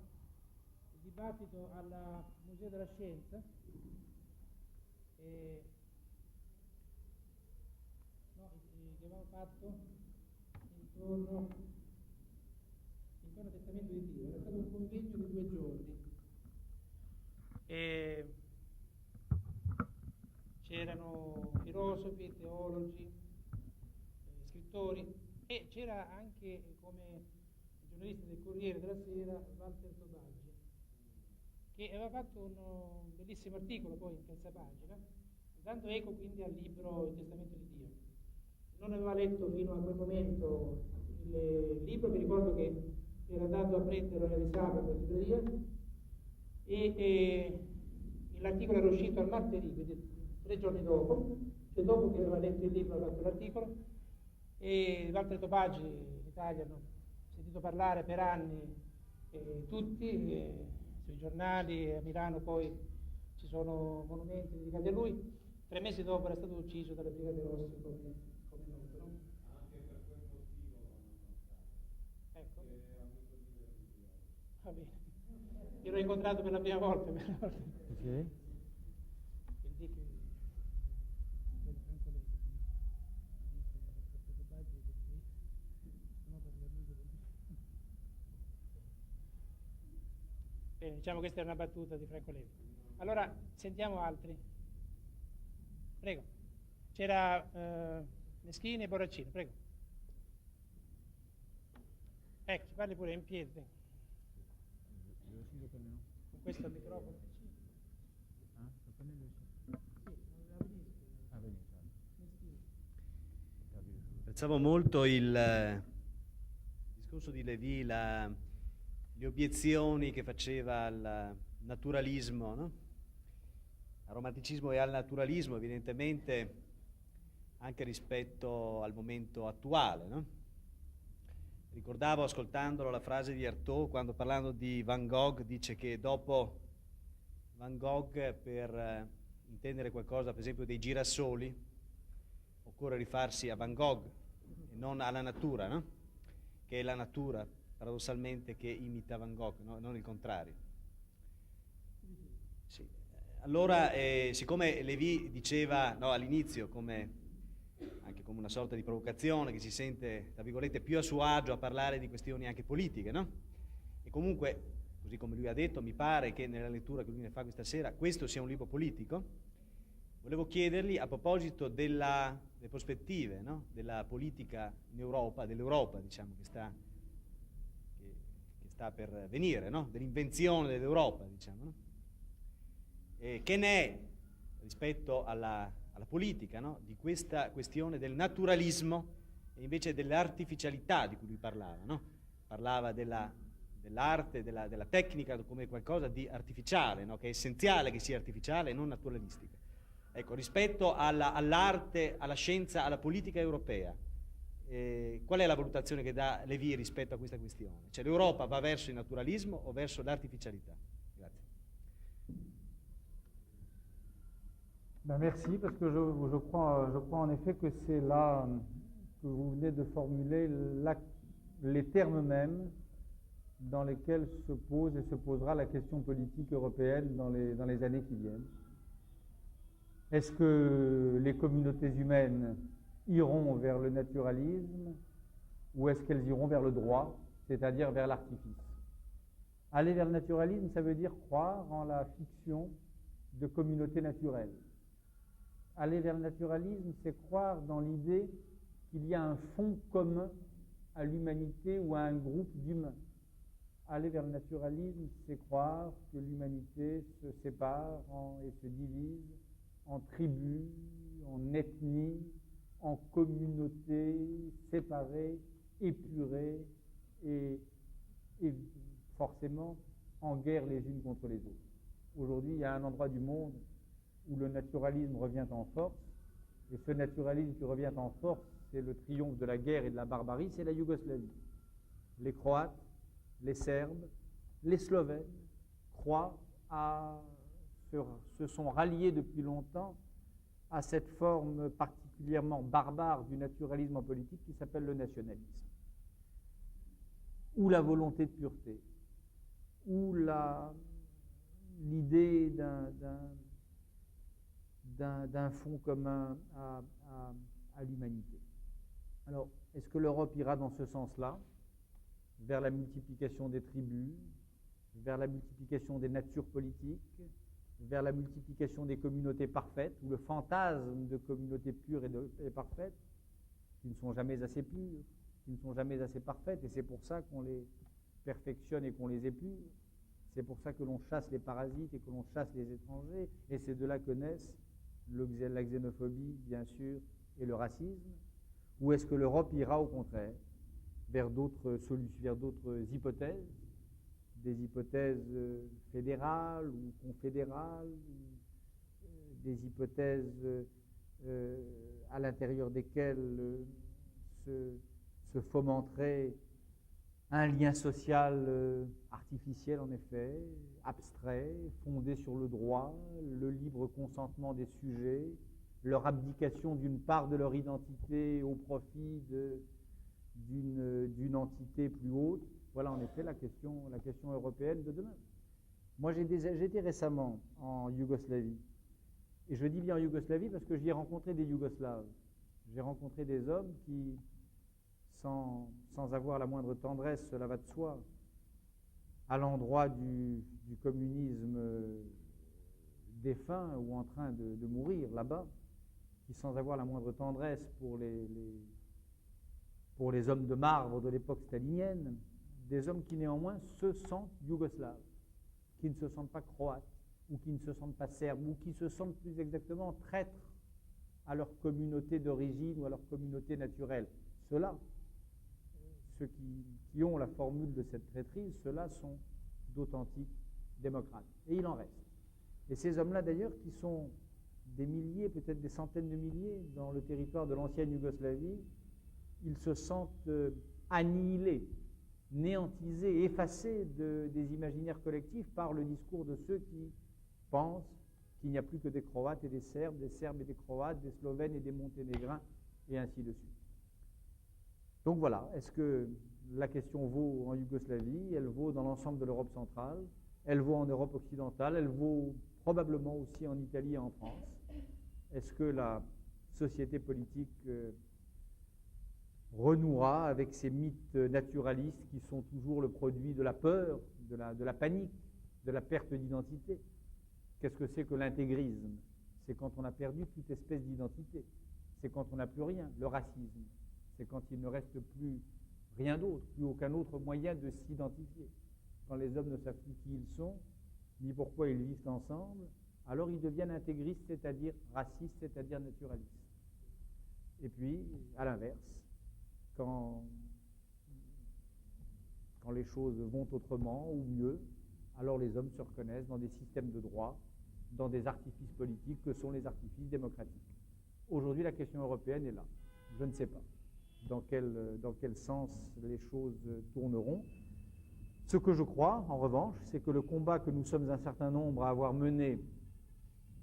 il dibattito al Museo della Scienza che avevamo fatto intorno al testamento di Dio. Era stato un convegno di 2 giorni e c'erano filosofi, teologi, scrittori e c'era anche come giornalista del Corriere della Sera Walter Tobagi, che aveva fatto un bellissimo articolo poi in terza pagina, dando eco quindi al libro Il Testamento di Dio. Non aveva letto fino a quel momento il libro, mi ricordo che era andato a prenderlo all'esame per libreria e l'articolo era uscito al martedì, quindi 3 giorni dopo, cioè dopo che aveva letto il libro aveva fatto l'articolo, e Walter Tobagi in Italia hanno sentito parlare per anni tutti, sui giornali, a Milano poi ci sono monumenti dedicati a lui. 3 mesi dopo era stato ucciso dalle Brigate Rosse come noto, no? Anche per quel motivo ecco. Va bene. Io l'ho incontrato per la prima volta. Ok. Bene, diciamo che questa è una battuta di Franco Levi. Allora, sentiamo altri. Prego. C'era Meschini e Borraccino, prego. Ecco, ci parli pure in piedi. Con questo microfono. Apprezzavo molto il discorso di Levi, le obiezioni che faceva al naturalismo, no? Al romanticismo e al naturalismo, evidentemente anche rispetto al momento attuale, no? Ricordavo ascoltandolo la frase di Artaud quando, parlando di Van Gogh, dice che dopo Van Gogh, per intendere qualcosa per esempio dei girasoli, occorre rifarsi a Van Gogh e non alla natura, no? Che è la natura paradossalmente che imita Van Gogh, no? Non il contrario. Sì. Allora, siccome Levi diceva all'inizio, anche come una sorta di provocazione, che si sente, tra virgolette, più a suo agio a parlare di questioni anche politiche, no? E comunque, così come lui ha detto, mi pare che nella lettura che lui ne fa questa sera, questo sia un libro politico. Volevo chiedergli, a proposito delle prospettive, no? Della politica in Europa, dell'Europa, diciamo, che sta per venire, no? Dell'invenzione dell'Europa, diciamo, no? Che ne è rispetto alla politica, no? Di questa questione del naturalismo e invece dell'artificialità di cui lui parlava, no? Parlava dell'arte, della tecnica come qualcosa di artificiale, no? Che è essenziale che sia artificiale e non naturalistica. Ecco, rispetto all'arte, alla scienza, alla politica europea, qual è la valutazione che dà Levi rispetto a questa questione? Cioè l'Europa va verso il naturalismo o verso l'artificialità? Grazie. Ben merci, parce que je crois en effet que c'est là que vous venez de formuler les termes mêmes dans lesquels se pose et se posera la question politique européenne dans les années qui viennent. Est-ce que les communautés humaines iront vers le naturalisme ou est-ce qu'elles iront vers le droit, c'est-à-dire vers l'artifice? Aller vers le naturalisme, ça veut dire croire en la fiction de communautés naturelles. Aller vers le naturalisme, c'est croire dans l'idée qu'il y a un fond commun à l'humanité ou à un groupe d'humains. Aller vers le naturalisme, c'est croire que l'humanité se sépare et se divise en tribus, en ethnies, en communautés séparées, épurées et forcément en guerre les unes contre les autres. Aujourd'hui, il y a un endroit du monde où le naturalisme revient en force, et ce naturalisme qui revient en force, c'est le triomphe de la guerre et de la barbarie, c'est la Yougoslavie. Les Croates, les Serbes, les Slovènes se sont ralliés depuis longtemps à cette forme particulièrement barbare du naturalisme en politique qui s'appelle le nationalisme, ou la volonté de pureté, ou l'idée d'un fond commun à l'humanité. Alors, est-ce que l'Europe ira dans ce sens-là, vers la multiplication des tribus, vers la multiplication des natures politiques, vers la multiplication des communautés parfaites, ou le fantasme de communautés pures et parfaites, qui ne sont jamais assez pures, qui ne sont jamais assez parfaites, et c'est pour ça qu'on les perfectionne et qu'on les épure. C'est pour ça que l'on chasse les parasites et que l'on chasse les étrangers, et c'est de là que naissent la xénophobie, bien sûr, et le racisme. Ou est-ce que l'Europe ira au contraire vers d'autres hypothèses, des hypothèses fédérales ou confédérales, des hypothèses à l'intérieur desquelles se fomenterait un lien social artificiel, en effet, abstrait, fondé sur le droit, le libre consentement des sujets, leur abdication d'une part de leur identité au profit d'une entité plus haute. Voilà en effet la question européenne de demain. Moi j'ai été récemment en Yougoslavie, et je dis bien en Yougoslavie parce que j'y ai rencontré des Yougoslaves. J'ai rencontré des hommes qui, sans avoir la moindre tendresse, cela va de soi, à l'endroit du communisme défunt ou en train de mourir là-bas, qui sans avoir la moindre tendresse pour les hommes de marbre de l'époque stalinienne, des hommes qui néanmoins se sentent yougoslaves, qui ne se sentent pas croates, ou qui ne se sentent pas serbes, ou qui se sentent plus exactement traîtres à leur communauté d'origine ou à leur communauté naturelle. Ceux-là, ceux qui ont la formule de cette traîtrise, ceux-là sont d'authentiques démocrates. Et il en reste. Et ces hommes-là, d'ailleurs, qui sont des milliers, peut-être des centaines de milliers dans le territoire de l'ancienne Yougoslavie, ils se sentent annihilés, néantisés, effacés des imaginaires collectifs par le discours de ceux qui pensent qu'il n'y a plus que des Croates et des Serbes et des Croates, des Slovènes et des Monténégrins, et ainsi de suite. Donc voilà, est-ce que la question vaut en Yougoslavie, elle vaut dans l'ensemble de l'Europe centrale, elle vaut en Europe occidentale, elle vaut probablement aussi en Italie et en France? Est-ce que la société politique renouera avec ces mythes naturalistes qui sont toujours le produit de la peur, de la panique, de la perte d'identité? Qu'est-ce que c'est que l'intégrisme? C'est quand on a perdu toute espèce d'identité. C'est quand on n'a plus rien. Le racisme, c'est quand il ne reste plus rien d'autre, plus aucun autre moyen de s'identifier. Quand les hommes ne savent plus qui ils sont, ni pourquoi ils vivent ensemble, alors ils deviennent intégristes, c'est-à-dire racistes, c'est-à-dire naturalistes. Et puis, à l'inverse, quand les choses vont autrement ou mieux, alors les hommes se reconnaissent dans des systèmes de droit, dans des artifices politiques que sont les artifices démocratiques. Aujourd'hui, la question européenne est là. Je ne sais pas dans quel sens les choses tourneront. Ce que je crois, en revanche, c'est que le combat que nous sommes un certain nombre à avoir mené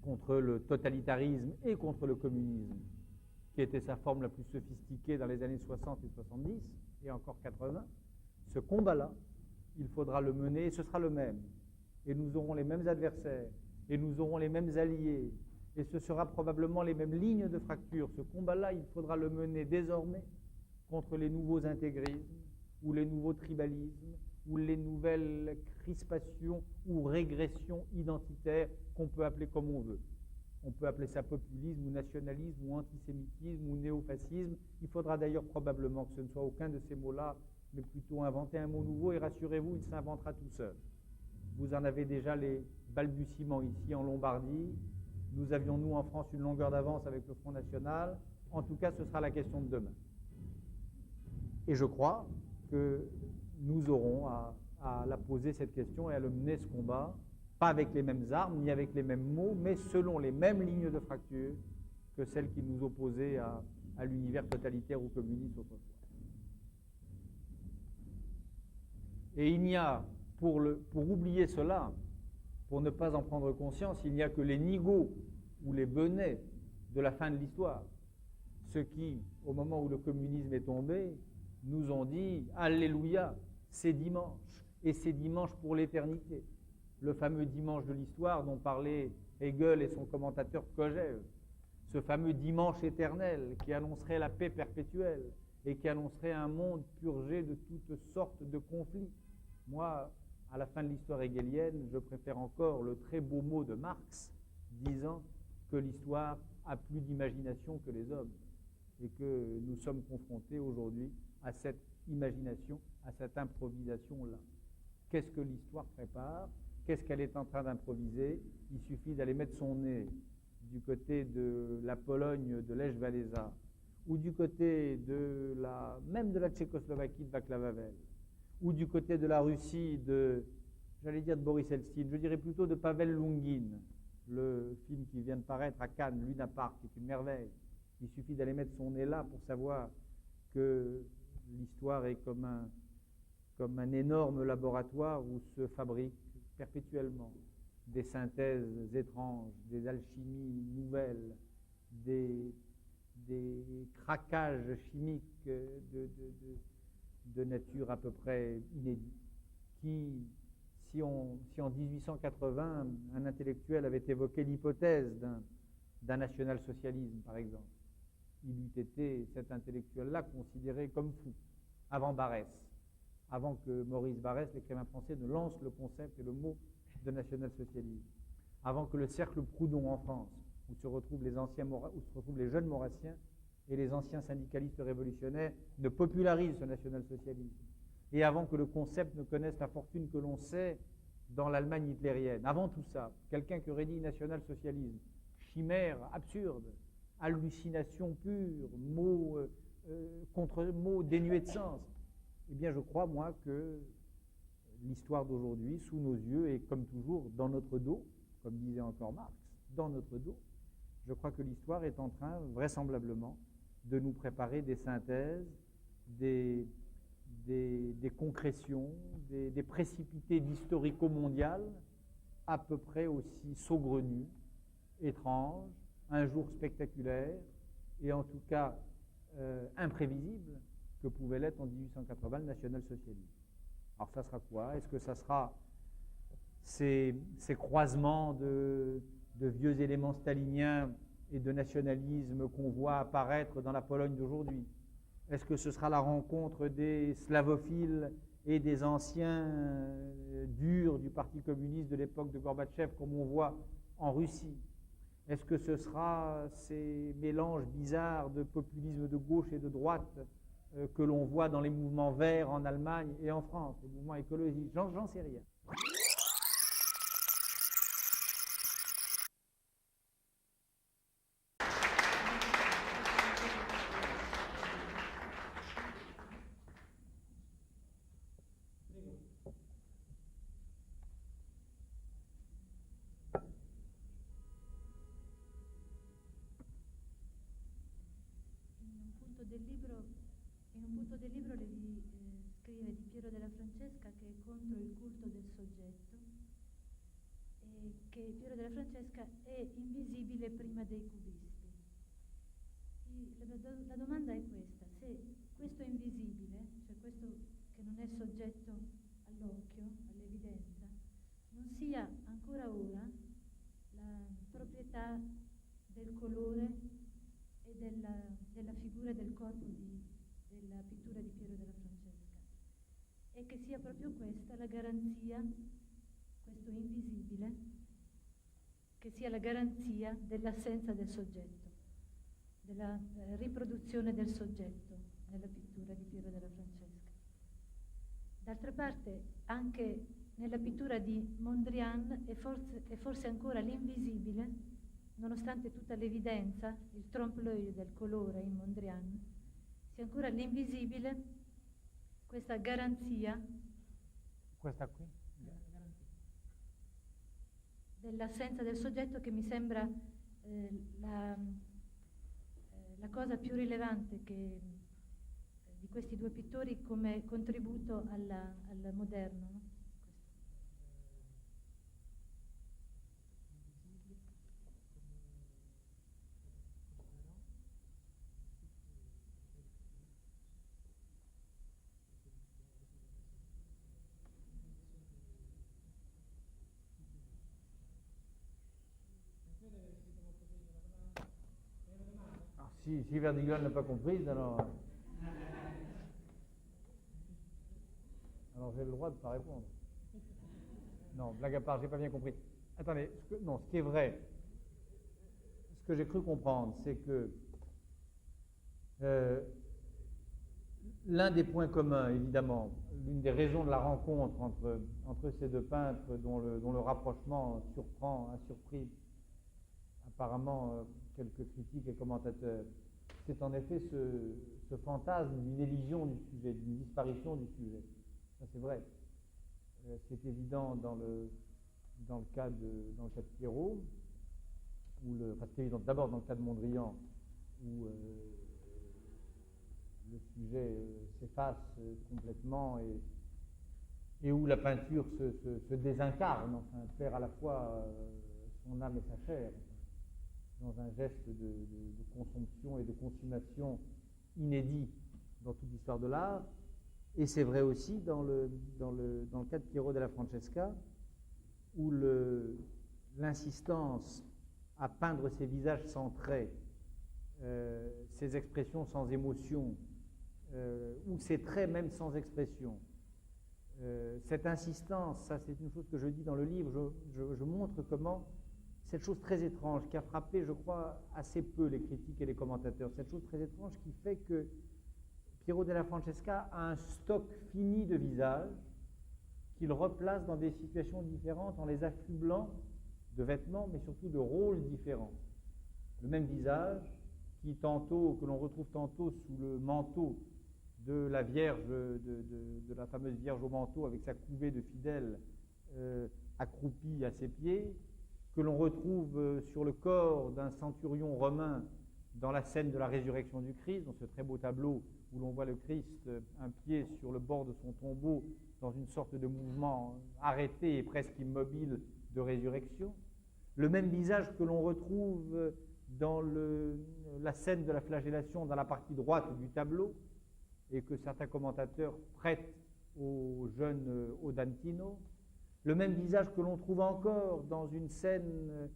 contre le totalitarisme et contre le communisme, qui était sa forme la plus sophistiquée dans les années 60 et 70, et encore 80, ce combat-là, il faudra le mener, et ce sera le même. Et nous aurons les mêmes adversaires, et nous aurons les mêmes alliés, et ce sera probablement les mêmes lignes de fracture. Ce combat-là, il faudra le mener désormais contre les nouveaux intégrismes, ou les nouveaux tribalismes, ou les nouvelles crispations ou régressions identitaires qu'on peut appeler comme on veut. On peut appeler ça populisme ou nationalisme ou antisémitisme ou néofascisme. Il faudra d'ailleurs probablement que ce ne soit aucun de ces mots-là, mais plutôt inventer un mot nouveau, et rassurez-vous, il s'inventera tout seul. Vous en avez déjà les balbutiements ici en Lombardie. Nous avions, nous, en France, une longueur d'avance avec le Front National. En tout cas, ce sera la question de demain. Et je crois que nous aurons à la poser cette question et à le mener ce combat, pas avec les mêmes armes, ni avec les mêmes mots, mais selon les mêmes lignes de fracture que celles qui nous opposaient à l'univers totalitaire ou communiste autrefois. Et il n'y a, pour oublier cela, pour ne pas en prendre conscience, il n'y a que les nigauds ou les benets de la fin de l'histoire, ceux qui, au moment où le communisme est tombé, nous ont dit « Alléluia, c'est dimanche, et c'est dimanche pour l'éternité ». Le fameux dimanche de l'histoire dont parlait Hegel et son commentateur Kojève, ce fameux dimanche éternel qui annoncerait la paix perpétuelle et qui annoncerait un monde purgé de toutes sortes de conflits. Moi, à la fin de l'histoire hegelienne, je préfère encore le très beau mot de Marx disant que l'histoire a plus d'imagination que les hommes et que nous sommes confrontés aujourd'hui à cette imagination, à cette improvisation-là. Qu'est-ce que l'histoire prépare? Qu'est-ce qu'elle est en train d'improviser? Il suffit d'aller mettre son nez du côté de la Pologne de Lech Walesa ou du côté de même de la Tchécoslovaquie de Václav Havel ou du côté de la Russie j'allais dire de Boris Eltsine, je dirais plutôt de Pavel Lungin, le film qui vient de paraître à Cannes, Luna Park, qui est une merveille. Il suffit d'aller mettre son nez là pour savoir que l'histoire est comme un énorme laboratoire où se fabriquent perpétuellement des synthèses étranges, des alchimies nouvelles, des craquages chimiques de nature à peu près inédite, qui, si en 1880, un intellectuel avait évoqué l'hypothèse d'un national-socialisme, par exemple, il eût été, cet intellectuel-là, considéré comme fou, avant Barès, avant que Maurice Barrès, l'écrivain français, ne lance le concept et le mot de national-socialisme, avant que le cercle Proudhon en France, où se retrouvent les jeunes maurassiens et les anciens syndicalistes révolutionnaires, ne popularisent ce national-socialisme, et avant que le concept ne connaisse la fortune que l'on sait dans l'Allemagne hitlérienne. Avant tout ça, quelqu'un qui aurait dit national-socialisme, chimère absurde, hallucination pure, mot contre mot dénué de sens, eh bien je crois, moi, que l'histoire d'aujourd'hui, sous nos yeux, et comme toujours, dans notre dos, comme disait encore Marx, dans notre dos, je crois que l'histoire est en train, vraisemblablement, de nous préparer des synthèses, des concrétions, des précipités d'historico-mondial, à peu près aussi saugrenus, étranges, un jour spectaculaire, et en tout cas imprévisible, que pouvait l'être en 1880 le national-socialisme. Alors ça sera quoi? Est-ce que ça sera ces croisements de vieux éléments staliniens et de nationalisme qu'on voit apparaître dans la Pologne d'aujourd'hui? Est-ce que ce sera la rencontre des slavophiles et des anciens durs du Parti communiste de l'époque de Gorbatchev, comme on voit en Russie? Est-ce que ce sera ces mélanges bizarres de populisme de gauche et de droite que l'on voit dans les mouvements verts en Allemagne et en France, les mouvements écologistes? J'en sais rien. In un punto del libro lei scrive di Piero della Francesca che è contro il culto del soggetto e che Piero della Francesca è invisibile prima dei cubisti. La domanda è questa: se questo invisibile, cioè questo che non è soggetto all'occhio, all'evidenza, non sia ancora ora la proprietà del colore e della figura e del corpo della pittura di Piero della Francesca, e che sia proprio questa la garanzia, questo invisibile, che sia la garanzia dell'assenza del soggetto, della riproduzione del soggetto nella pittura di Piero della Francesca. D'altra parte, anche nella pittura di Mondrian è forse ancora l'invisibile, nonostante tutta l'evidenza, il trompe-l'œil del colore in Mondrian, sia ancora l'invisibile, questa garanzia. Questa qui? Dell'assenza del soggetto, che mi sembra la cosa più rilevante di questi due pittori come contributo al moderno, no? Si Verdigan n'a pas compris, alors j'ai le droit de ne pas répondre. Non, blague à part, j'ai pas bien compris. Attendez, ce qui est vrai, ce que j'ai cru comprendre, c'est que l'un des points communs, évidemment, l'une des raisons de la rencontre entre ces deux peintres, dont le rapprochement a surpris apparemment quelques critiques et commentateurs, c'est en effet ce fantasme d'une élision du sujet, d'une disparition du sujet. Ça, c'est vrai. C'est évident dans le cas de Pierrot, c'est évident d'abord dans le cas de Mondrian, où le sujet s'efface complètement et où la peinture se désincarne, enfin, perd à la fois son âme et sa chair, dans un geste de consomption et de consommation inédit dans toute l'histoire de l'art. Et c'est vrai aussi dans le cas de Piero della Francesca, où l'insistance à peindre ses visages sans traits, ses expressions sans émotion, ou ses traits même sans expression. Cette insistance, ça c'est une chose que je dis dans le livre, je montre comment cette chose très étrange qui a frappé, je crois, assez peu les critiques et les commentateurs, cette chose très étrange qui fait que Piero della Francesca a un stock fini de visages qu'il replace dans des situations différentes en les affublant de vêtements, mais surtout de rôles différents. Le même visage que l'on retrouve tantôt sous le manteau de la Vierge, de la fameuse Vierge au manteau avec sa couvée de fidèles accroupis à ses pieds, que l'on retrouve sur le corps d'un centurion romain dans la scène de la résurrection du Christ, dans ce très beau tableau où l'on voit le Christ, un pied sur le bord de son tombeau, dans une sorte de mouvement arrêté et presque immobile de résurrection. Le même visage que l'on retrouve dans la scène de la flagellation dans la partie droite du tableau, et que certains commentateurs prêtent au jeune Odantino. Le même visage que l'on trouve encore dans une scène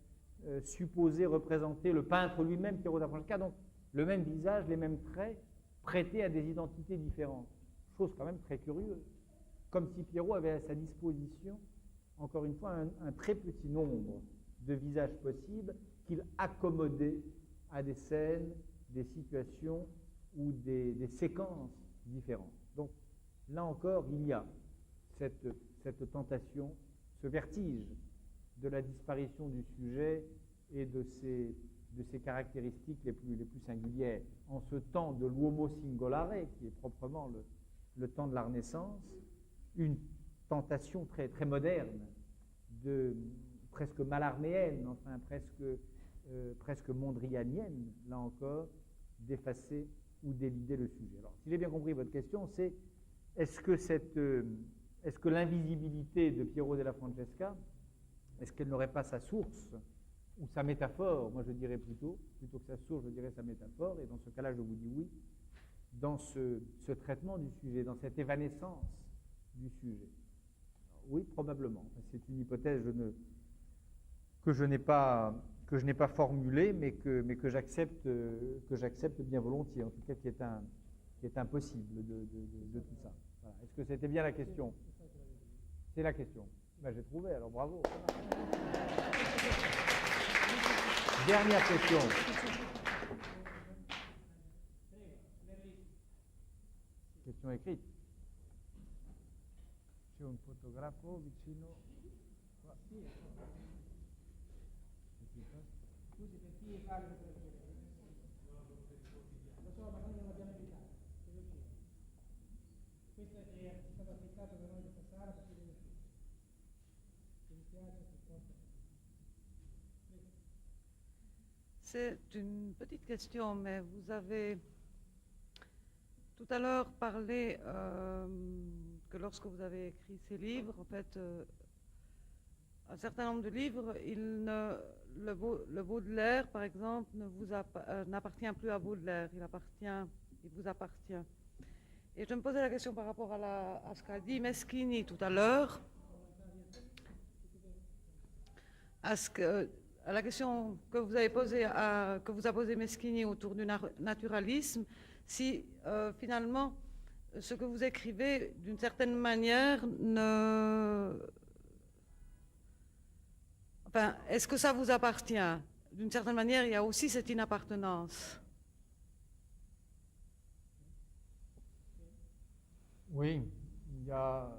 supposée représenter le peintre lui-même, Piero della Francesca. Donc le même visage, les mêmes traits, prêtés à des identités différentes. Chose quand même très curieuse. Comme si Piero avait à sa disposition, encore une fois, un très petit nombre de visages possibles qu'il accommodait à des scènes, des situations ou des séquences différentes. Donc là encore, il y a cette tentation, ce vertige de la disparition du sujet et de ses caractéristiques les plus singulières. En ce temps de l'uomo singolare, qui est proprement le temps de la Renaissance, une tentation très, très moderne, presque malarméenne, enfin presque mondrianienne, là encore, d'effacer ou d'éluder le sujet. Alors, si j'ai bien compris votre question, c'est est-ce que l'invisibilité de Piero della Francesca est-ce qu'elle n'aurait pas sa source ou sa métaphore? Moi, je dirais plutôt que sa source, je dirais sa métaphore. Et dans ce cas-là, je vous dis oui, dans ce traitement du sujet, dans cette évanescence du sujet. Alors, oui, probablement. C'est une hypothèse que je n'ai pas formulée, mais que j'accepte bien volontiers, en tout cas qui est impossible de tout ça. Voilà. Est-ce que c'était bien la question? C'est la question. Ben, j'ai trouvé, alors bravo. Dernière question. Question écrite. C'è un fotografo vicino. Qua. Scusi, per chi parla per lo so, ma noi non l'abbiamo invitato, deve uscire. Questo è stato affittato da noi questa sala perché deve uscire. Mi dispiace, purtroppo. C'est une petite question, mais vous avez tout à l'heure parlé que lorsque vous avez écrit ces livres, en fait, un certain nombre de livres, le Baudelaire, par exemple, n'appartient plus à Baudelaire, il vous appartient. Et je me posais la question par rapport à ce qu'a dit Meschini tout à l'heure, à la question que vous avez posée, que vous a posée Meschini autour du naturalisme, si finalement ce que vous écrivez, d'une certaine manière, Enfin, est-ce que ça vous appartient? D'une certaine manière, il y a aussi cette inappartenance. Oui, il y a.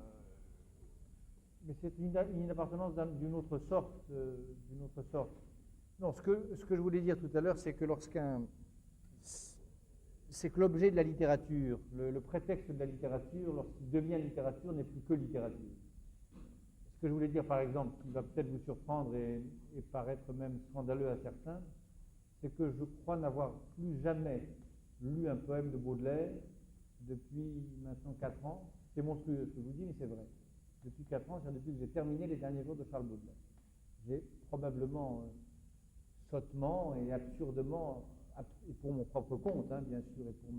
Mais c'est une inappartenance d'une autre sorte. Non, ce que je voulais dire tout à l'heure, c'est que c'est que l'objet de la littérature, le prétexte de la littérature, lorsqu'il devient littérature, n'est plus que littérature. Ce que je voulais dire, par exemple, qui va peut-être vous surprendre et paraître même scandaleux à certains, c'est que je crois n'avoir plus jamais lu un poème de Baudelaire depuis maintenant 4 ans. C'est monstrueux ce que je vous dis, mais c'est vrai. Depuis 4 ans, c'est depuis que j'ai terminé les derniers jours de Charles Baudelaire. J'ai probablement sottement et absurdement, et pour mon propre compte, hein, bien sûr, et pour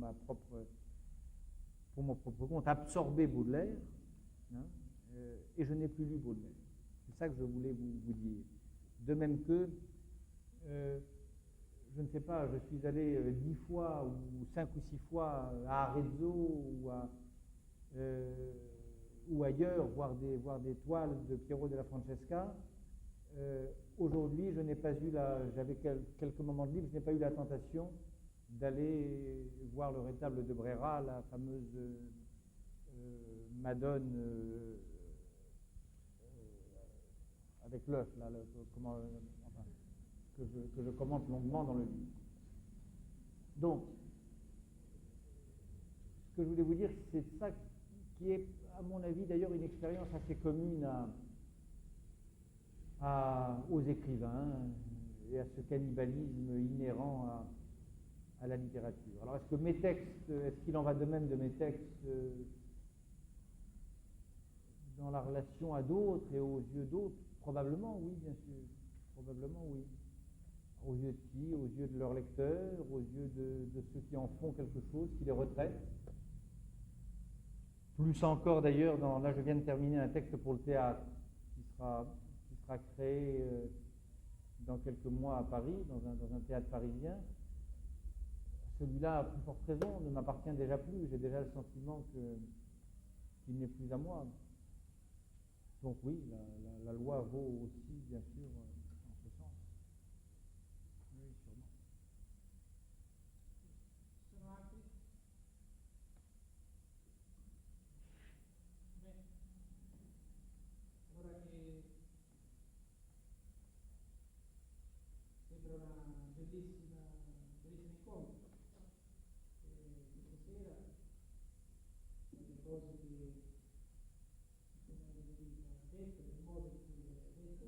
mon propre compte, absorbé Baudelaire, hein, et je n'ai plus lu Baudelaire. C'est ça que je voulais vous dire. De même que, je ne sais pas, je suis allé 10 fois ou 5 ou 6 fois à Arezzo ou ailleurs voir des toiles de Piero della Francesca. Aujourd'hui, je n'ai pas eu j'avais quelques moments de libre, je n'ai pas eu la tentation d'aller voir le rétable de Brera, la fameuse Madone avec l'œuf, là, que je commente longuement dans le livre. Donc, ce que je voulais vous dire, c'est ça qui est, à mon avis, d'ailleurs, une expérience assez commune aux écrivains et à ce cannibalisme inhérent à la littérature. Alors, est-ce qu'il en va de même de mes textes dans la relation à d'autres et aux yeux d'autres? Probablement, oui, bien sûr. Probablement, oui. Aux yeux de qui? Aux yeux de leurs lecteurs, aux yeux de ceux qui en font quelque chose, qui les retraitent. Plus encore, d'ailleurs, là, je viens de terminer un texte pour le théâtre qui sera créé dans quelques mois à Paris, dans un théâtre parisien. Celui-là, à plus forte raison, ne m'appartient déjà plus. J'ai déjà le sentiment qu'il n'est plus à moi. Donc oui, la loi vaut aussi, bien sûr, en ce sens. Oui, sûrement. Sono altri? Bene. Allora che sembra una bellissimo incontro. Questa sera le cose che detto, del modo in cui è detto,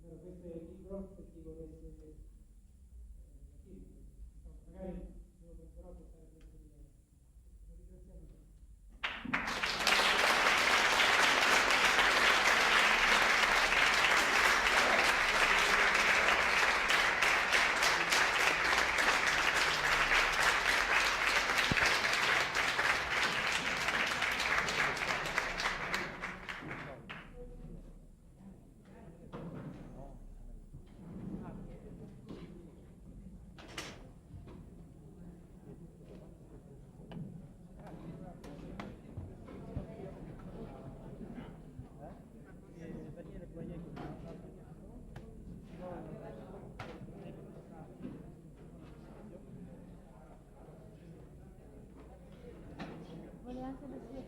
Allora, questo è il libro per chi volesse capire. Insomma, magari lo comprerò per fare questo video. Ringraziamo tutti. Vuole anche le sue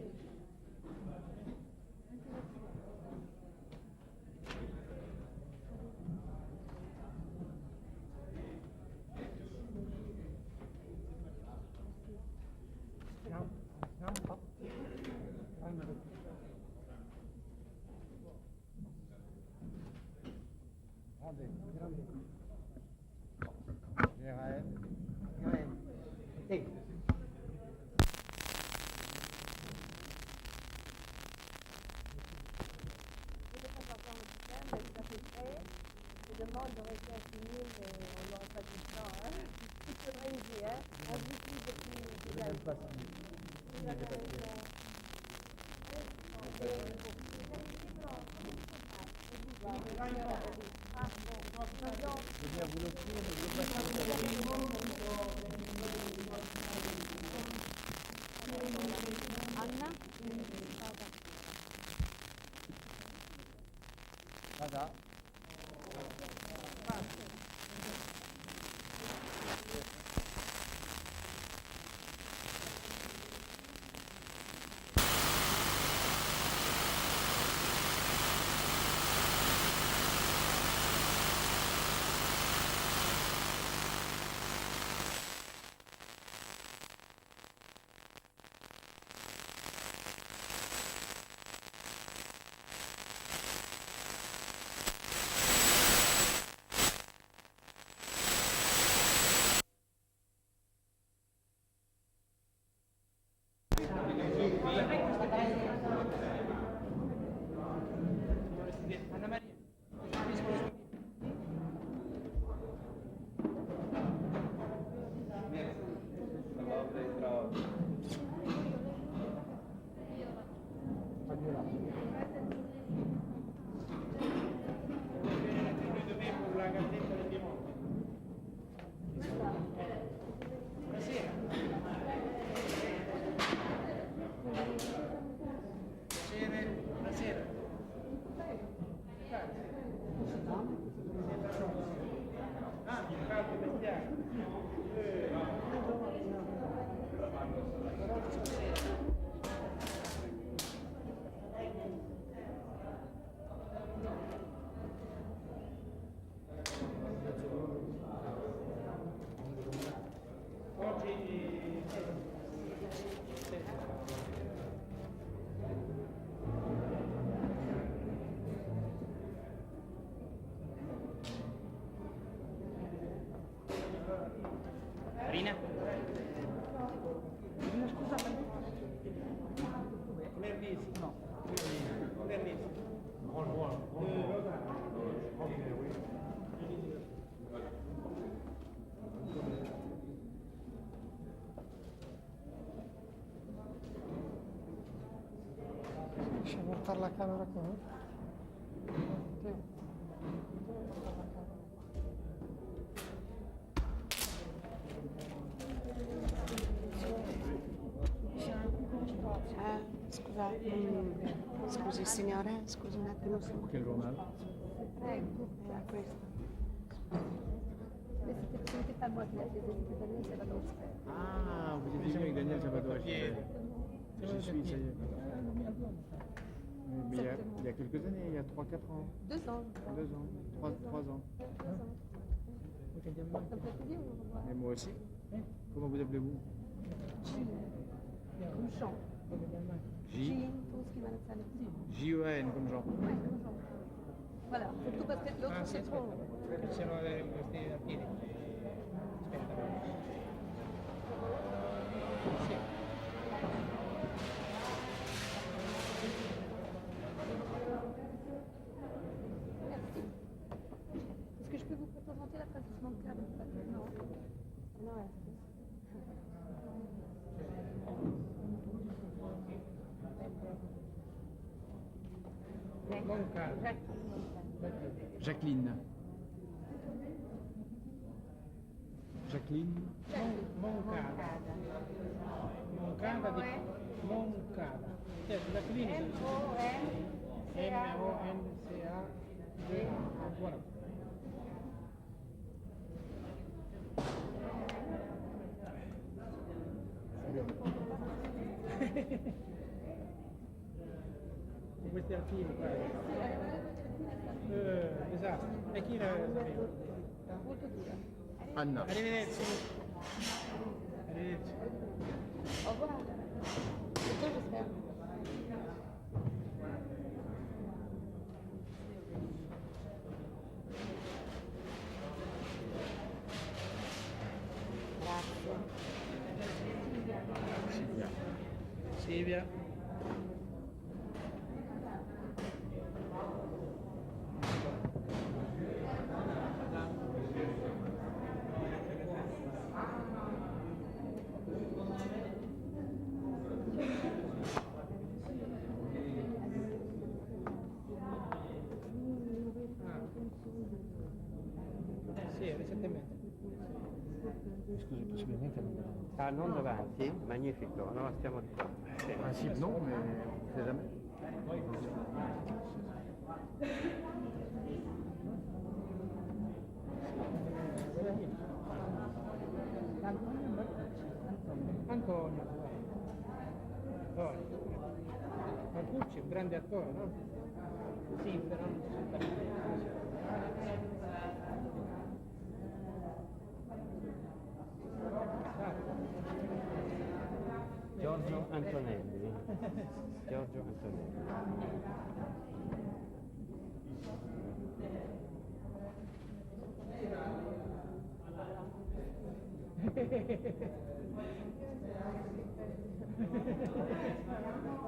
Je demande de rester à signer, mais on n'aurait pas tout le temps. C'est vrai, ici, hein. On vit plus depuis des années. Vous avez raison. Anna? Vada. Anna Maria. Buonasera. Buonasera. Ah, il caldo bestiale. Marina? Merlisi? No. Merlisi. Lascia portare la camera qua. Scusi signore, scusi un attimo. Quel giornale? Prego, questo. Sentite pas moi qui l'a fait des années, c'est la grosse fête. Ah, vous avez déjà avec Daniel Salvador. Je suis, ça y est. Mais il y a quelques années, il y a 3-4 ans. 2 ans. 2 ans, 3 ans. 2 ans. Ça me fait plaisir de vous revoir. Et moi aussi. Comment vous appelez-vous? Comme Jean. J. Jean, tout ce qui va le faire. J-O-A-N comme Jean. Ouais, comme Jean. Voilà, surtout parce que l'autre Ah, sì, c'est trop. aspetta, che ce l'ho questi a piedi. Aspetta. Sì. Merci. Est-ce que je peux vous présenter la traduction de câble? Non. Non, Moncada. Jacqueline. Jacqueline. Moncada. Moncada di Moncada. Certo, la clinica. M-O-N-C-A-D-A. Buona. Con questi archivi qua. Esatto. E chi la sapeva? Molto dura. Anna. Arrivederci. Arrivederci. Au revoir. Bientôt, j'espère. Silvia. Sì, alle 7:30. Scusi, possibilmente Ah, non davanti? Magnifico, allora stiamo di qua. En principe, non, mais on sait jamais. Antonio. Marcucci è un grande attore, no? Sì, però non si sa Giorgio Antonelli. Giorgio Antonelli.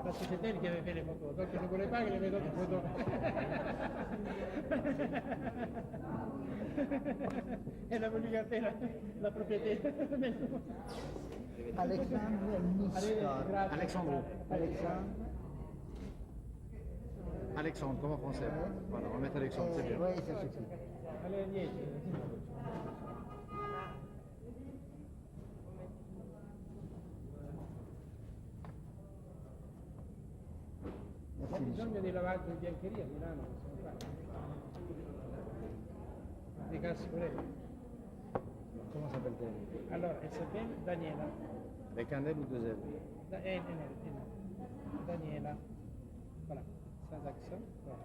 Faccio sentire che aveva le foto, dopo non le paghe le vedo le foto. E la pubblicatela, la proprietà. Alexandre Nistar. Alexandre. Alexandre, comme en français. Voilà, on va mettre Alexandre, c'est bien. Oui, ça suffit. Alle 10. Ho bisogno di lavaggio di biancheria a Milano, possiamo fare. Di Cassi Prego. Comment s'appelle-t-elle? Alors, elle s'appelle Daniela. Avec un L ou deux L? Daniela. Voilà, sans accent. Voilà.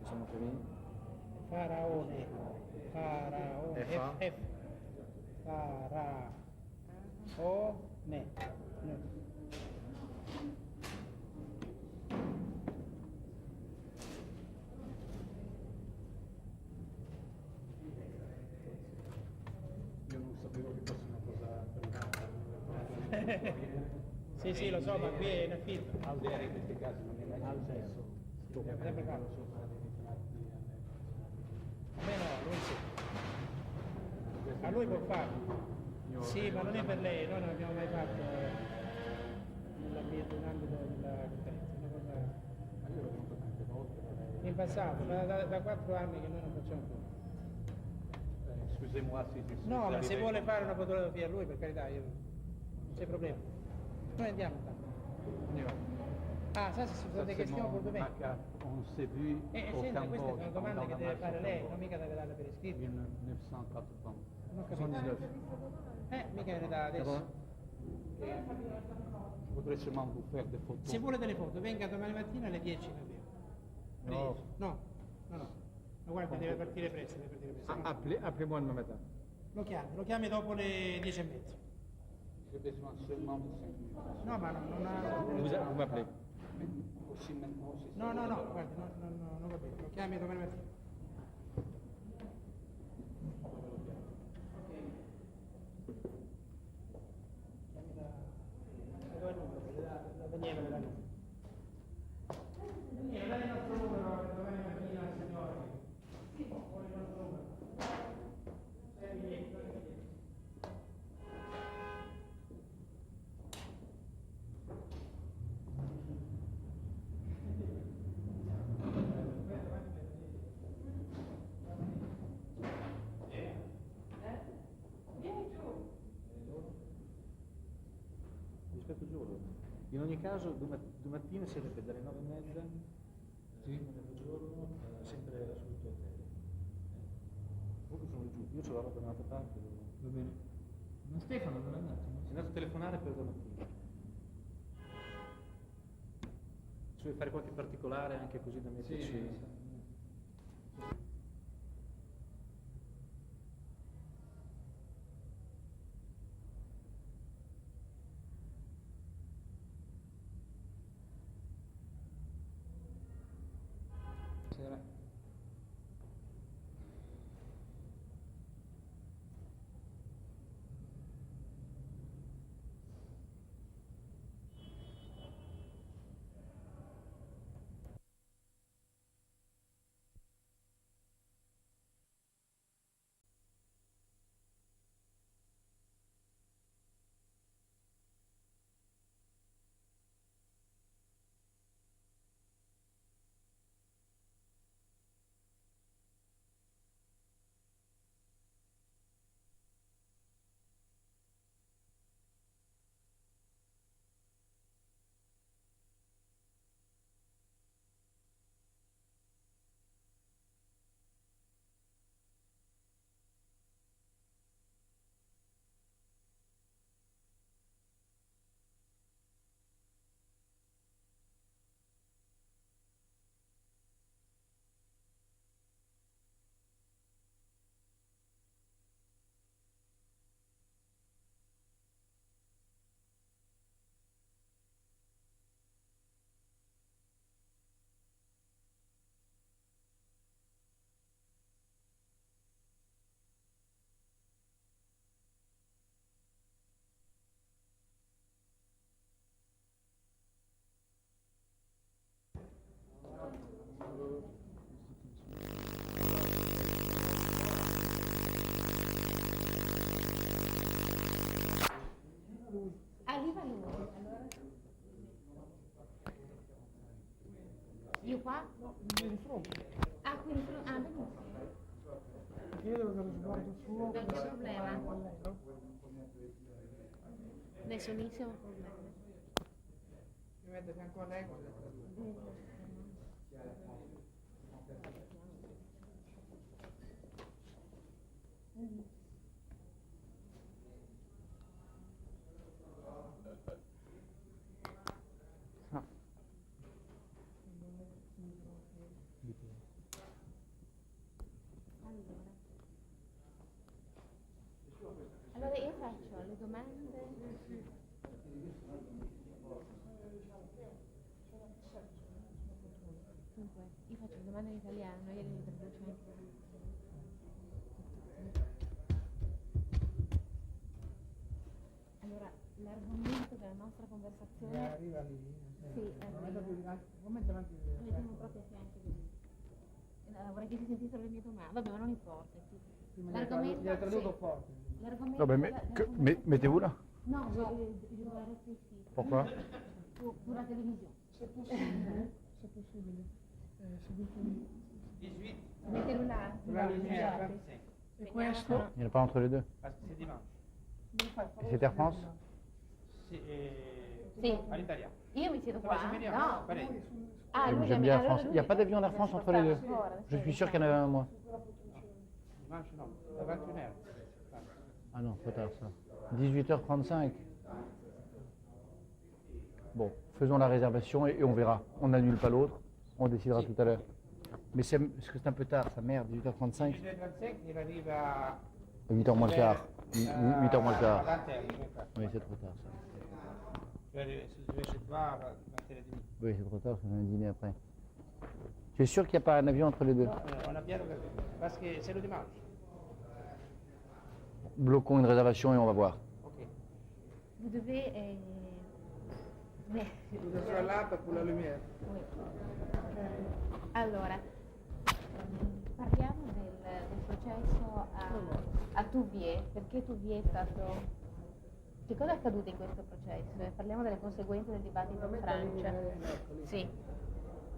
Et son nom de famille? Faraone. Faraone. F-A? F. Faraone. Io non sapevo che fosse una cosa privata. Sì, sì, lo so, ma qui è in affitto. Aldea in questi casi non è mai successo. Abbiamo sempre fatto. A me no, lui sì. A lui può farlo. Sì, ma non è per lei, noi non abbiamo mai fatto nell'ambito della conferenza. Una cosa... Ma io l'ho venuto tante volte. In passato, ma da 4 anni che noi non facciamo più. Scusez-moi si No, ma se vuole fare una fotografia a lui, per carità, io non c'è problema. Noi andiamo intanto. On y va. Ah, ça c'est sur des questions pour demain. On s'est vu au Senta, queste Cambodge. sono domande che deve fare lei, non mica deve darle per iscritto. 1980. Non ho capito. 79. Mica viene da adesso. Je voudrais seulement vous faire des photos. Se vuole delle foto, venga domani mattina alle 10 davvero. No. No, no, no. Ma guarda, deve partire presto, deve partire presto. No. Appelez-moi demain matin. Lo chiami dopo le 10:30. J'ai besoin seulement de 5 minutes. No, ma non ha... Vous m'appelez. Aussi maintenant, si No, guarda, non va bene, lo chiami domani mattina. In ogni caso, domattina sarebbe dalle 9:30 fino a mezzogiorno, sempre sul tuo hotel. Comunque sono giù, io ce l'ho roba da un'altra parte. Va bene. Ma Stefano dove è andato? È andato a telefonare per domattina. Se vuoi fare qualche particolare anche così da metterci. Sì. Arriva lui, allora. Io qua? No, di fronte. Ah, qui di fronte. Ah, benissimo. Io devo dare sguardo suo. Non c'è problema. Nessunissimo problema. Mi vedo che ancora regole. Allora io faccio le domande. Dunque, io faccio le domande in italiano, io le traduco. Allora, l'argomento della nostra conversazione. Arriva lì. Sì, Come te l'anche vediamo proprio a fianco di lui. Vorrei che si sentissero le mie domande. Vabbè, ma non importa. L'argomento. Gliela traduco Sì. forte. L'argomento. mettez-vous là. Non, je dois rester ici. Pourquoi? Pour la télévision. Se possibile. Se possibile. Seduti. 18. Mettelo là. La lumière. E questo? Il n'y en a pas entre les deux. Parce que c'est dimanche. Et c'est Air France? Sì. All'italiano. Io mi siedo qua. No. Ah, lui J'aime bien Air France. Il n'y a pas d'avion d'Air France entre les deux. Ancora, Je suis sûr qu'il y en avait un, moi. Dimanche no, a 21 euro. Ah non, trop tard ça. 18h35. Bon, faisons la réservation et on verra. On n'annule pas l'autre. On décidera tout à l'heure. Mais c'est parce que c'est un peu tard, ça merde, 18h35. 18:35 il arriva 8h moins le quart. 8h moins le quart. all'interno. Oui, c'est trop tard ça. Deve essere qua a 20:30. Oui, c'est trop tard, c'est un dîner après. Tu es sûr qu'il n'y a pas un avion entre les deux? On a bien regardé. Parce que c'est le dimanche. Bloquons une réservation et on va voir. Ok. Vous devez. Vous êtes là pour la lumière. Oui. Allora, parliamo del processo a Touviers. Perché Touviers è stato. Che cosa è accaduto in questo processo? E parliamo delle conseguenze del dibattito in Francia. Sì,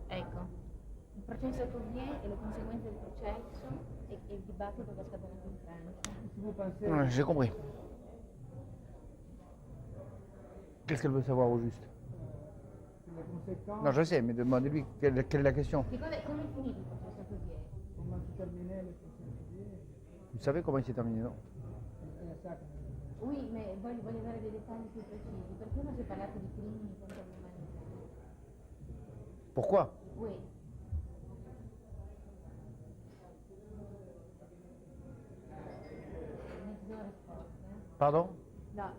ecco. Il processo a Touviers e le conseguenze del processo e il dibattito che è scatenato in Francia. J'ai compris. Qu'est-ce qu'elle veut savoir au juste? les conséquences. Non, je sais, mais demandez-lui quelle est la question. Come è finito il processo Touvier? Comment se terminait le processus. Vous savez comment il s'est terminé, non? Oui, ma voglio dare dei dettagli più precisi. Perché non si è parlato di crimini contro l'umanità? Pourquoi? Oui. Mezzo risposta. Pardon? No,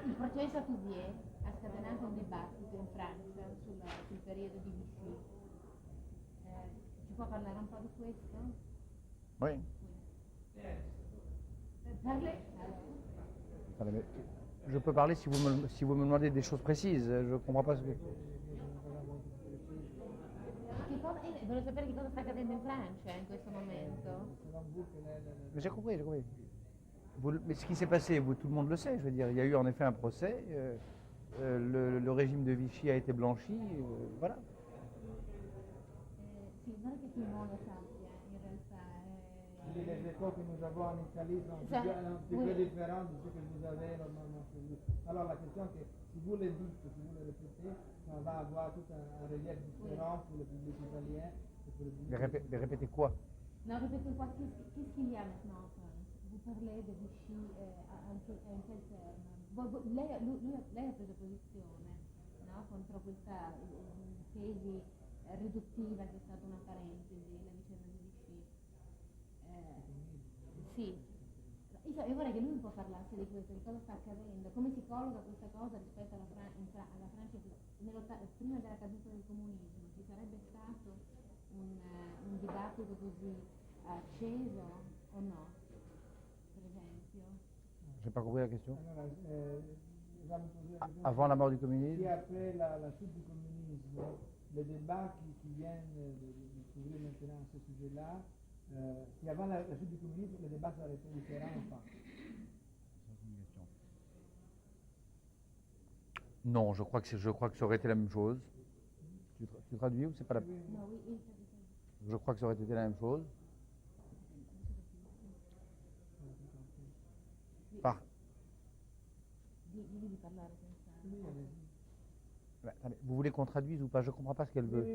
il processo Touvier ha scatenato un dibattito in Francia sul periodo di Vichy. Ci può parlare un po' di questo? Oui. Parlez. Attendez, mais je peux parler si vous me demandez des choses précises. Je ne comprends pas ce que... Voglio sapere che cosa sta accadendo in Francia in questo momento. Mais j'ai compris, j'ai compris. Mais ce qui s'est passé, tout le monde le sait, je veux dire, il y a eu en effet un procès, le régime de Vichy a été blanchi, voilà. Sì, non è che tout le monde lo sappia, in realtà. Les échos que nous avons en Italie sont Ça, un petit oui. peu différents de ce que vous avez normalement chez vous. Alors la question est que si vous le dites, si vous le répétez, ça va avoir tout un relief différent pour le public italien et pour le public. Mais répétez quoi? Non, répétez quoi, qu'est-ce qu'il y a maintenant en France? Vous parlez de Vichy in quel terme? Lei ha preso posizione, no? Contro questa tesi riduttiva che è stata una parentesi, la vicenda di Vichy. Sì, io vorrei che lui un po' parlasse di questo, di cosa sta accadendo, come si colloca questa cosa rispetto alla Francia, prima della caduta del comunismo. Ci sarebbe stato un dibattito così acceso o no, per esempio? J'ai pas compris la question. Alors, Avant la mort du communisme? Si après la chute du communisme, les débats qui viennent de s'ouvrir maintenant à ce sujet-là, si avant la chute du communisme, les débats seraient différents ou pas? Non, je crois que ça aurait été la même chose. Tu traduis ou c'est pas la... No, Je crois que ça aurait été la même chose. Par... Digli di parlare senza... Attendez, vous voulez qu'on traduise ou pas? Je ne comprends pas ce qu'elle veut.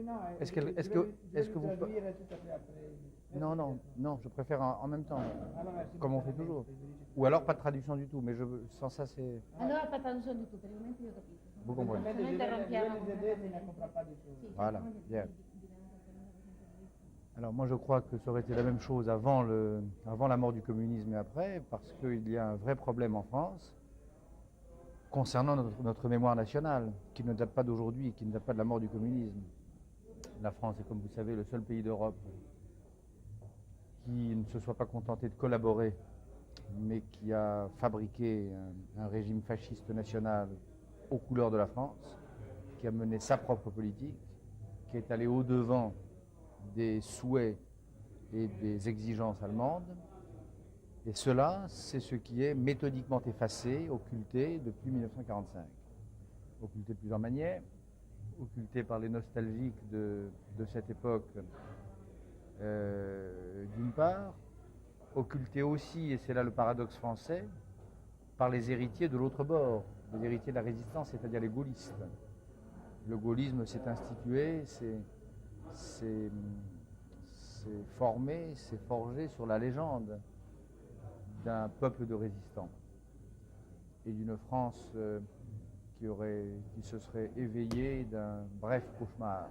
Est-ce que vous... Non, je préfère en même temps, comme on fait toujours. Ou alors pas de traduction du tout, mais sans ça c'est... Allora pas traduzione di tutto, perché io capisco. Vous comprenez? Se no interrompiamo. Voilà, bien. Alors moi je crois que ça aurait été la même chose avant la mort du communisme et après, parce qu'il y a un vrai problème en France concernant notre mémoire nationale, qui ne date pas d'aujourd'hui, qui ne date pas de la mort du communisme. La France est, comme vous savez, le seul pays d'Europe qui ne se soit pas contenté de collaborer, mais qui a fabriqué un régime fasciste national aux couleurs de la France, qui a mené sa propre politique, qui est allé au-devant des souhaits et des exigences allemandes. Et cela, c'est ce qui est méthodiquement effacé, occulté depuis 1945. Occulté de plusieurs manières, occulté par les nostalgiques de cette époque, d'une part, occulté aussi, et c'est là le paradoxe français, par les héritiers de l'autre bord, les héritiers de la résistance, c'est-à-dire les gaullistes. Le gaullisme s'est institué, s'est formé, s'est forgé sur la légende d'un peuple de résistants et d'une France qui se serait éveillée d'un bref cauchemar,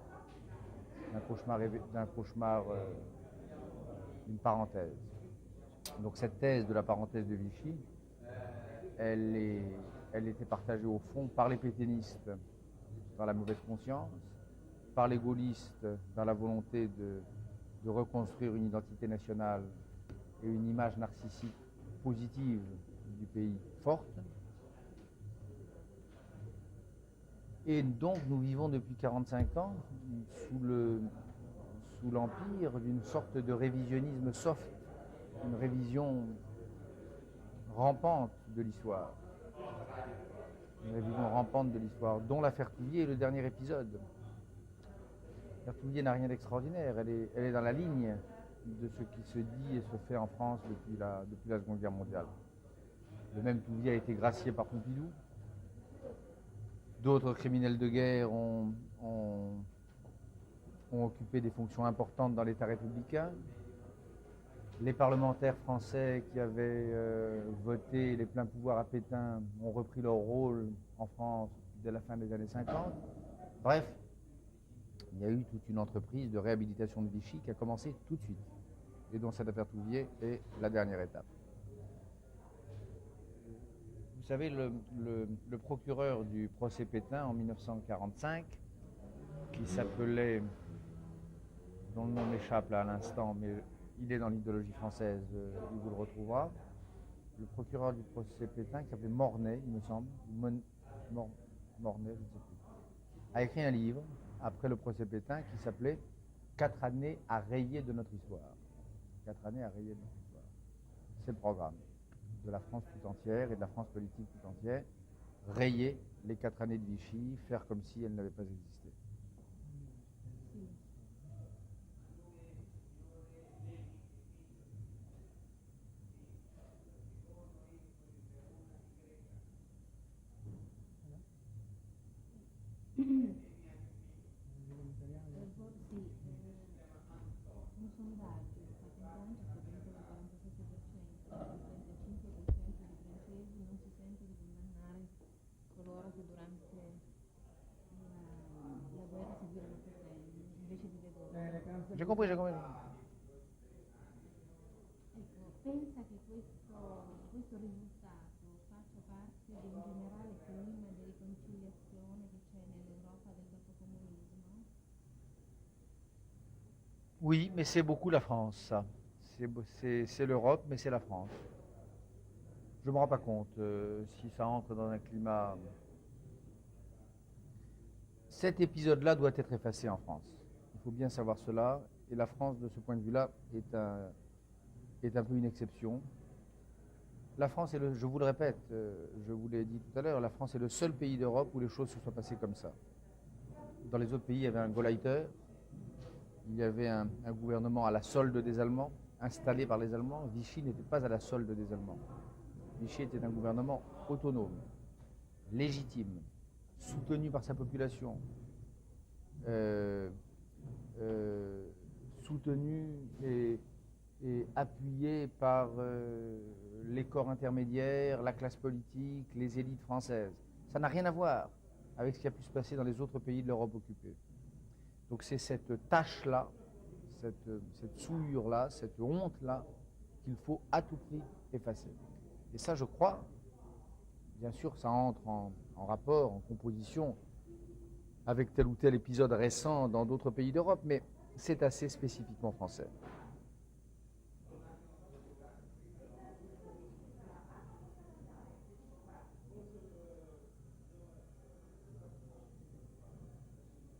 d'une parenthèse. Donc cette thèse de la parenthèse de Vichy, elle était partagée au fond par les pétainistes dans la mauvaise conscience, par les gaullistes dans la volonté de reconstruire une identité nationale et une image narcissique positive du pays forte. Et donc nous vivons depuis 45 ans sous l'empire d'une sorte de révisionnisme soft, une révision rampante de l'histoire. Une révision rampante de l'histoire, dont l'affaire Touvier est le dernier épisode. L'affaire Touvier n'a rien d'extraordinaire, elle est dans la ligne de ce qui se dit et se fait en France depuis la Seconde Guerre mondiale. Le même Touvier a été gracié par Pompidou. D'autres criminels de guerre ont occupé des fonctions importantes dans l'État républicain. Les parlementaires français qui avaient voté les pleins pouvoirs à Pétain ont repris leur rôle en France dès la fin des années 50. Bref, il y a eu toute une entreprise de réhabilitation de Vichy qui a commencé tout de suite, et dont cette affaire Touvier est la dernière étape. Vous savez, le procureur du procès Pétain en 1945, qui s'appelait, dont le nom m'échappe là à l'instant, mais il est dans l'idéologie française, il vous le retrouvera. Le procureur du procès Pétain, qui s'appelait Mornay, il me semble, Mornay, je ne sais plus, a écrit un livre après le procès Pétain qui s'appelait « 4 années à rayer de notre histoire ». 4 années à rayer de notre histoire. C'est le programme de la France tout entière et de la France politique tout entière. Rayer les 4 années de Vichy, faire comme si elles n'avaient pas existé. Un sondaggio fatto in Francia stabilito che il 47% il 35% dei francesi non si sente di condannare coloro che durante la guerra seguirono Pétain invece di De Gaulle. J'ai compris. Ecco, pensa che questo risultato faccia parte di un generale clima di riconciliazione che c'è nell'Europa del dopocomunismo? Oui, mais c'est beaucoup la France, ça. C'est l'Europe, mais c'est la France. Je ne me rends pas compte si ça entre dans un climat... Cet épisode-là doit être effacé en France. Il faut bien savoir cela. Et la France, de ce point de vue-là, est un peu une exception. La France est je vous le répète, je vous l'ai dit tout à l'heure, la France est le seul pays d'Europe où les choses se soient passées comme ça. Dans les autres pays, il y avait un Gauleiter. Il y avait un gouvernement à la solde des Allemands, installé par les Allemands. Vichy n'était pas à la solde des Allemands. Vichy était un gouvernement autonome, légitime, soutenu par sa population, soutenu et appuyé par les corps intermédiaires, la classe politique, les élites françaises. Ça n'a rien à voir avec ce qui a pu se passer dans les autres pays de l'Europe occupée. Donc c'est cette tâche-là, cette souillure-là, cette honte-là qu'il faut à tout prix effacer. Et ça, je crois, bien sûr, ça entre en rapport, en composition avec tel ou tel épisode récent dans d'autres pays d'Europe, mais c'est assez spécifiquement français.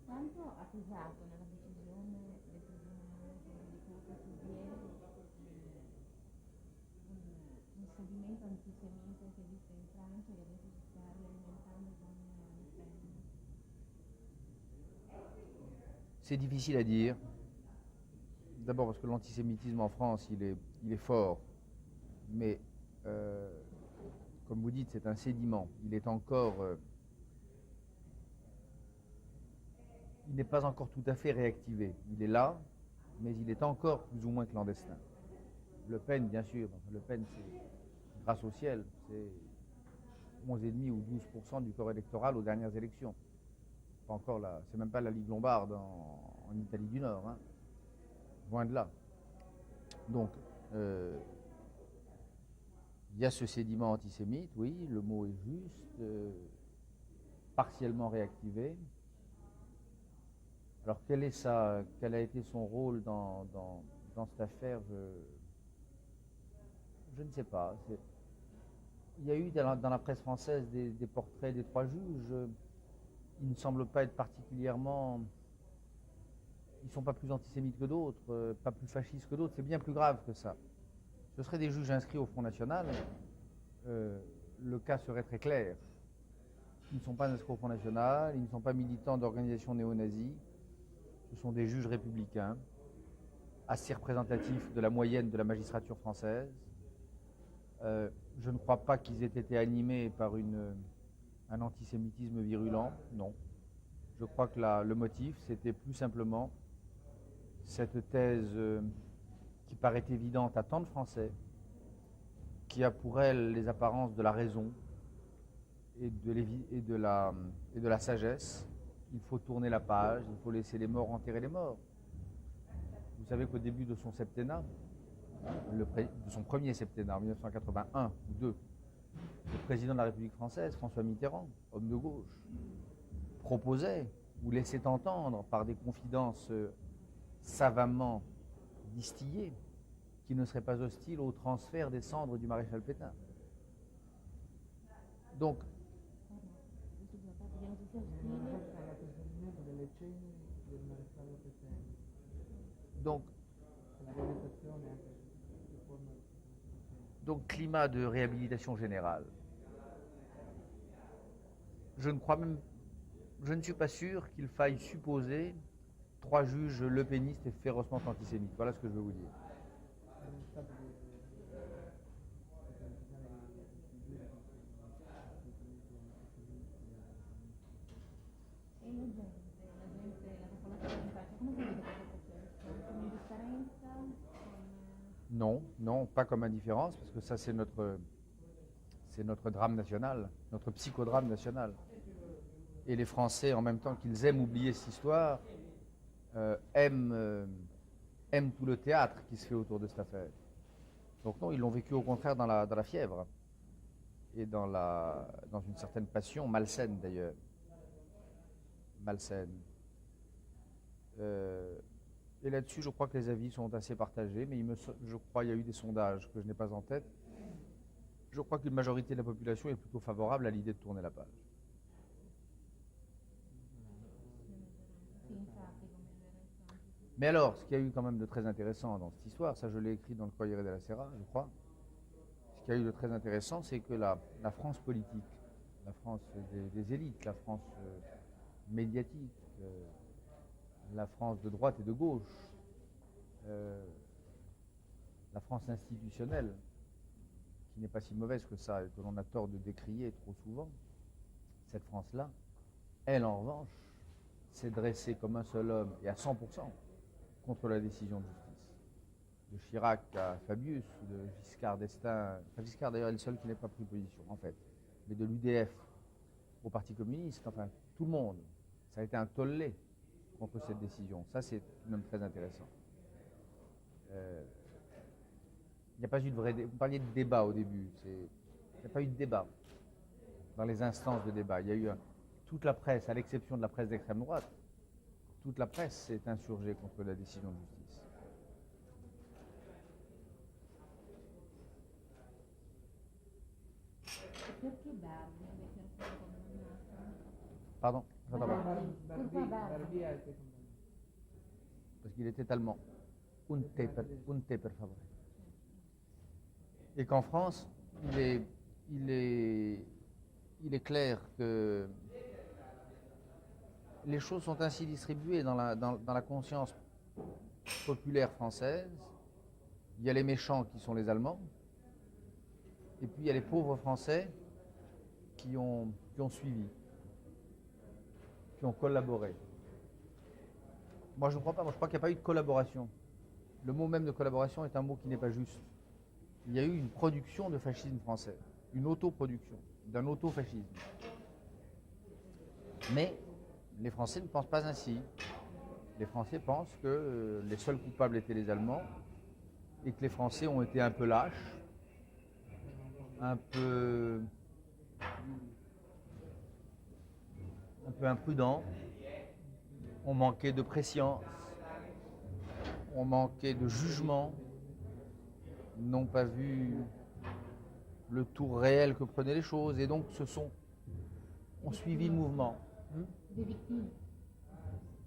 Quanto ha pesato nella decisione del tribunale che ha giudicato Touvier un sedimento antisemita che esiste in Francia e che adesso si sta rialimentando con Le Pen? C'est difficile à dire. D'abord parce que l'antisémitisme en France, il est fort. Mais, comme vous dites, c'est un sédiment. Il est encore... il n'est pas encore tout à fait réactivé. Il est là, mais il est encore plus ou moins clandestin. Le Pen, bien sûr. Le Pen, c'est grâce au ciel. C'est 11,5 ou 12% du corps électoral aux dernières élections. Pas encore là. C'est même pas la Ligue lombarde en Italie du Nord. Hein. Loin de là. Donc, il y a ce sédiment antisémite, oui, le mot est juste, partiellement réactivé. Alors quel a été son rôle dans cette affaire, je ne sais pas. Il y a eu dans la presse française des portraits des 3 juges. Ils ne semblent pas être particulièrement... Ils ne sont pas plus antisémites que d'autres, pas plus fascistes que d'autres. C'est bien plus grave que ça. Ce seraient des juges inscrits au Front National. Le cas serait très clair. Ils ne sont pas inscrits au Front National, ils ne sont pas militants d'organisations néo-nazis. Ce sont des juges républicains, assez représentatifs de la moyenne de la magistrature française. Je ne crois pas qu'ils aient été animés par un antisémitisme virulent, non. Je crois que le motif, c'était plus simplement cette thèse qui paraît évidente à tant de Français, qui a pour elle les apparences de la raison et de la sagesse. Il faut tourner la page, il faut laisser les morts enterrer les morts. Vous savez qu'au début de son septennat, de son premier septennat, en 1981 ou 2, le président de la République française, François Mitterrand, homme de gauche, proposait ou laissait entendre par des confidences savamment distillées qu'il ne serait pas hostile au transfert des cendres du maréchal Pétain. Donc, donc climat de réhabilitation générale. Je ne suis pas sûr qu'il faille supposer 3 juges lepénistes et férocement antisémites. Voilà ce que je veux vous dire. Non, non, pas comme indifférence, parce que ça c'est notre drame national, notre psychodrame national. Et les Français, en même temps qu'ils aiment oublier cette histoire, aiment tout le théâtre qui se fait autour de cette affaire. Donc non, ils l'ont vécu au contraire dans la fièvre et dans une certaine passion, malsaine d'ailleurs. Malsaine. Et là-dessus, je crois que les avis sont assez partagés, mais je crois qu'il y a eu des sondages que je n'ai pas en tête. Je crois qu'une majorité de la population est plutôt favorable à l'idée de tourner la page. Mais alors, ce qu'il y a eu quand même de très intéressant dans cette histoire, ça je l'ai écrit dans le Corriere della Sera, je crois, ce qu'il y a eu de très intéressant, c'est que la France politique, la France des élites, la France médiatique, la France de droite et de gauche, la France institutionnelle, qui n'est pas si mauvaise que ça et que l'on a tort de décrier trop souvent, cette France-là, elle en revanche, s'est dressée comme un seul homme et à 100% contre la décision de justice. De Chirac à Fabius, de Giscard d'Estaing, enfin Giscard d'ailleurs est le seul qui n'ait pas pris position en fait, mais de l'UDF au Parti communiste, enfin tout le monde, ça a été un tollé contre cette décision. Ça c'est même très intéressant. Il n'y a pas eu de vrai débat. Vous parliez de débat au début. Il n'y a pas eu de débat dans les instances de débat. Il y a eu toute la presse, à l'exception de la presse d'extrême droite, toute la presse s'est insurgée contre la décision de justice. Pardon? Barbi a été condamné. Parce qu'il était allemand. Un té, per favore. Et qu'en France, il est clair que les choses sont ainsi distribuées dans la conscience populaire française. Il y a les méchants qui sont les Allemands, et puis il y a les pauvres Français qui ont suivi, qui ont collaboré. Moi je ne crois pas, moi je crois qu'il n'y a pas eu de collaboration. Le mot même de collaboration est un mot qui n'est pas juste. Il y a eu une production de fascisme français, une autoproduction, d'un autofascisme. Mais les Français ne pensent pas ainsi. Les Français pensent que les seuls coupables étaient les Allemands et que les Français ont été un peu lâches, un peu imprudents, ont manqué de prescience, ont manqué de jugement, n'ont pas vu le tour réel que prenaient les choses et donc ont suivi le mouvement. Des victimes?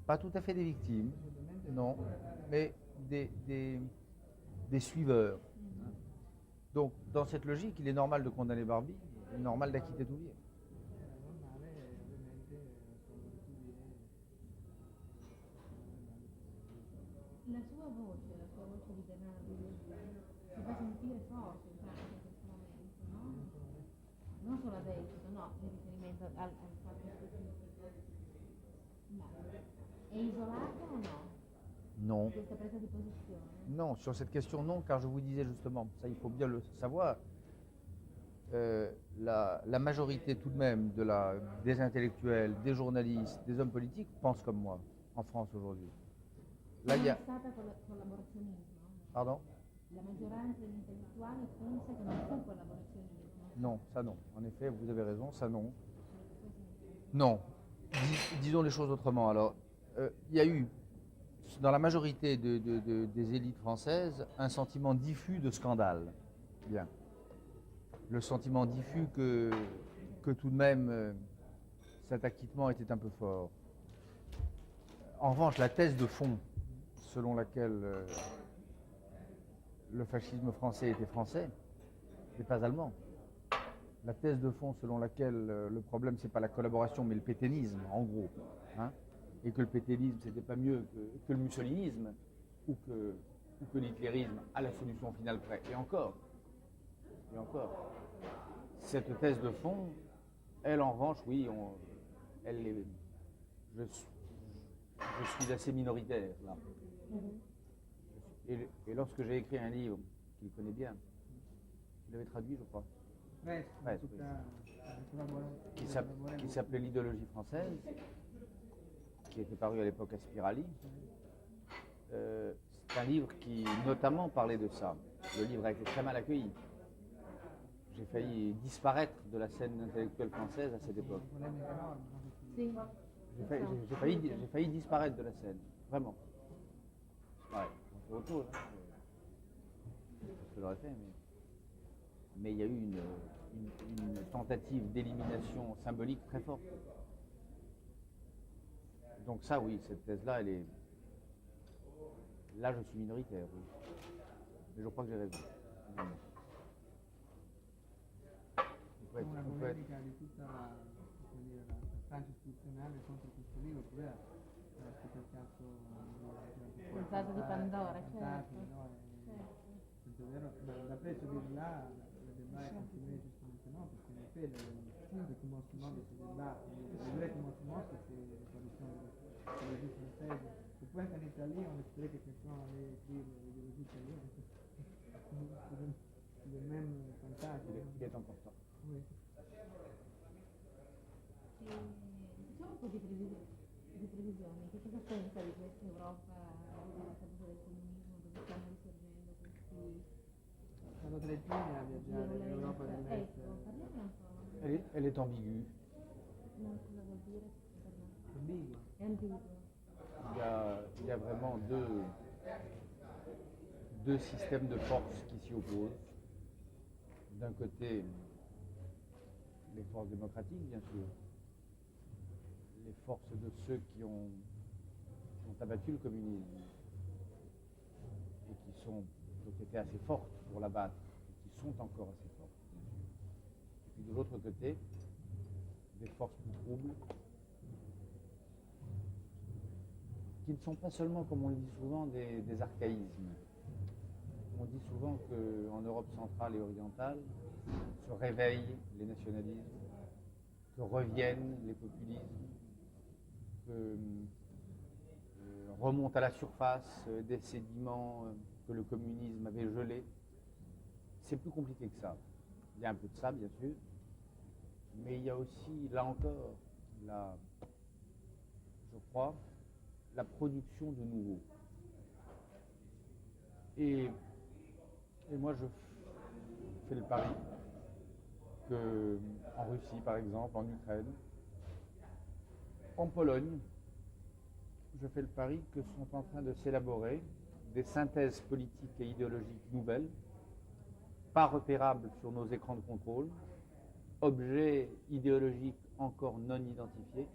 Pas tout à fait des victimes, non, mais des suiveurs. Donc dans cette logique, il est normal de condamner Barbie, il est normal d'acquitter Touvier. La sua voce di denaro si fa sentire forte anche in questo momento. non solo adesso, no, in riferimento al fatto specifico. Ma è isolata o no? Non. Questa presa di posizione? Non, sur cette question, non, car je vous disais justement, ça il faut bien le savoir, la majorité tout de même des intellectuels, des journalistes, des hommes politiques pensent comme moi en France aujourd'hui. Là, il y a... stata collaborazionismo? Pardon? La maggioranza degli intellettuali pensa che non fu collaborazionismo? Non, ça non. En effet, vous avez raison, ça non. Non. Disons les choses autrement. Alors, il y a eu, dans la majorité des élites françaises, un sentiment diffus de scandale. Bien. Le sentiment diffus que tout de même, cet acquittement était un peu fort. En revanche, la thèse de fond, selon laquelle le fascisme français était français, et pas allemand. La thèse de fond selon laquelle le problème, c'est pas la collaboration, mais le pétainisme, en gros. Hein, et que le pétainisme, c'était pas mieux que le mussolinisme ou que l'hitlérisme à la solution finale près. Et encore. Cette thèse de fond, elle, en revanche, oui, je suis assez minoritaire, là. Et lorsque j'ai écrit un livre qu'il connaît bien, il l'avait traduit, je crois, qui s'appelait L'idéologie française, qui était paru à l'époque à Spirali. C'est un livre qui notamment parlait de ça. Le livre a été très mal accueilli. J'ai failli disparaître de la scène intellectuelle française à cette époque. J'ai failli disparaître de la scène, vraiment. Ouais, c'est autre chose. Hein. Je l'aurais fait, mais il y a eu une tentative d'élimination symbolique très forte. Donc ça, oui, cette thèse-là, elle est... Là, je suis minoritaire, oui. Mais je crois que j'ai raison. Una polemica di tutta la Francia istituzionale contro questo libro, oppure ha scritto il caso Il vaso di Pandora, certo. È vero, da presso di là, le débat continuer giustamente no, perché in effetti le comment se muove ce débat, le vraies comment se muove c'est l'apparition de l'idéologie française. Et puis en Italie, on espérait que quelqu'un allait écrire l'idéologie italienne. C'est le même fantasme. Il est important. Oui. Diciamo un po' di previsioni, che cosa pensa di questa Europa della caduta del comunismo, dove stanno risorgendo questi... Sono Trettini a viaggiare nell'Europa dell'Est. Ecco, parliamo un po'. Elle est ambiguë. Non, cosa vuol dire? Ambigua. È ambiguo. Il y a vraiment deux systèmes de force qui s'y opposent. D'un côté, les forces démocratiques, bien sûr, les forces de ceux qui ont abattu le communisme et qui ont été assez fortes pour l'abattre, et qui sont encore assez fortes, bien sûr. Et puis de l'autre côté, des forces plus troubles, qui ne sont pas seulement, comme on le dit souvent, des archaïsmes. On dit souvent qu'en Europe centrale et orientale se réveillent les nationalismes, que reviennent les populismes, que remontent à la surface des sédiments que le communisme avait gelés. C'est plus compliqué que ça. Il y a un peu de ça, bien sûr, mais il y a aussi, là encore, je crois, la production de nouveau. Et moi, je fais le pari qu'en Russie, par exemple, en Ukraine, en Pologne, je fais le pari que sont en train de s'élaborer des synthèses politiques et idéologiques nouvelles, pas repérables sur nos écrans de contrôle, objets idéologiques encore non identifiés,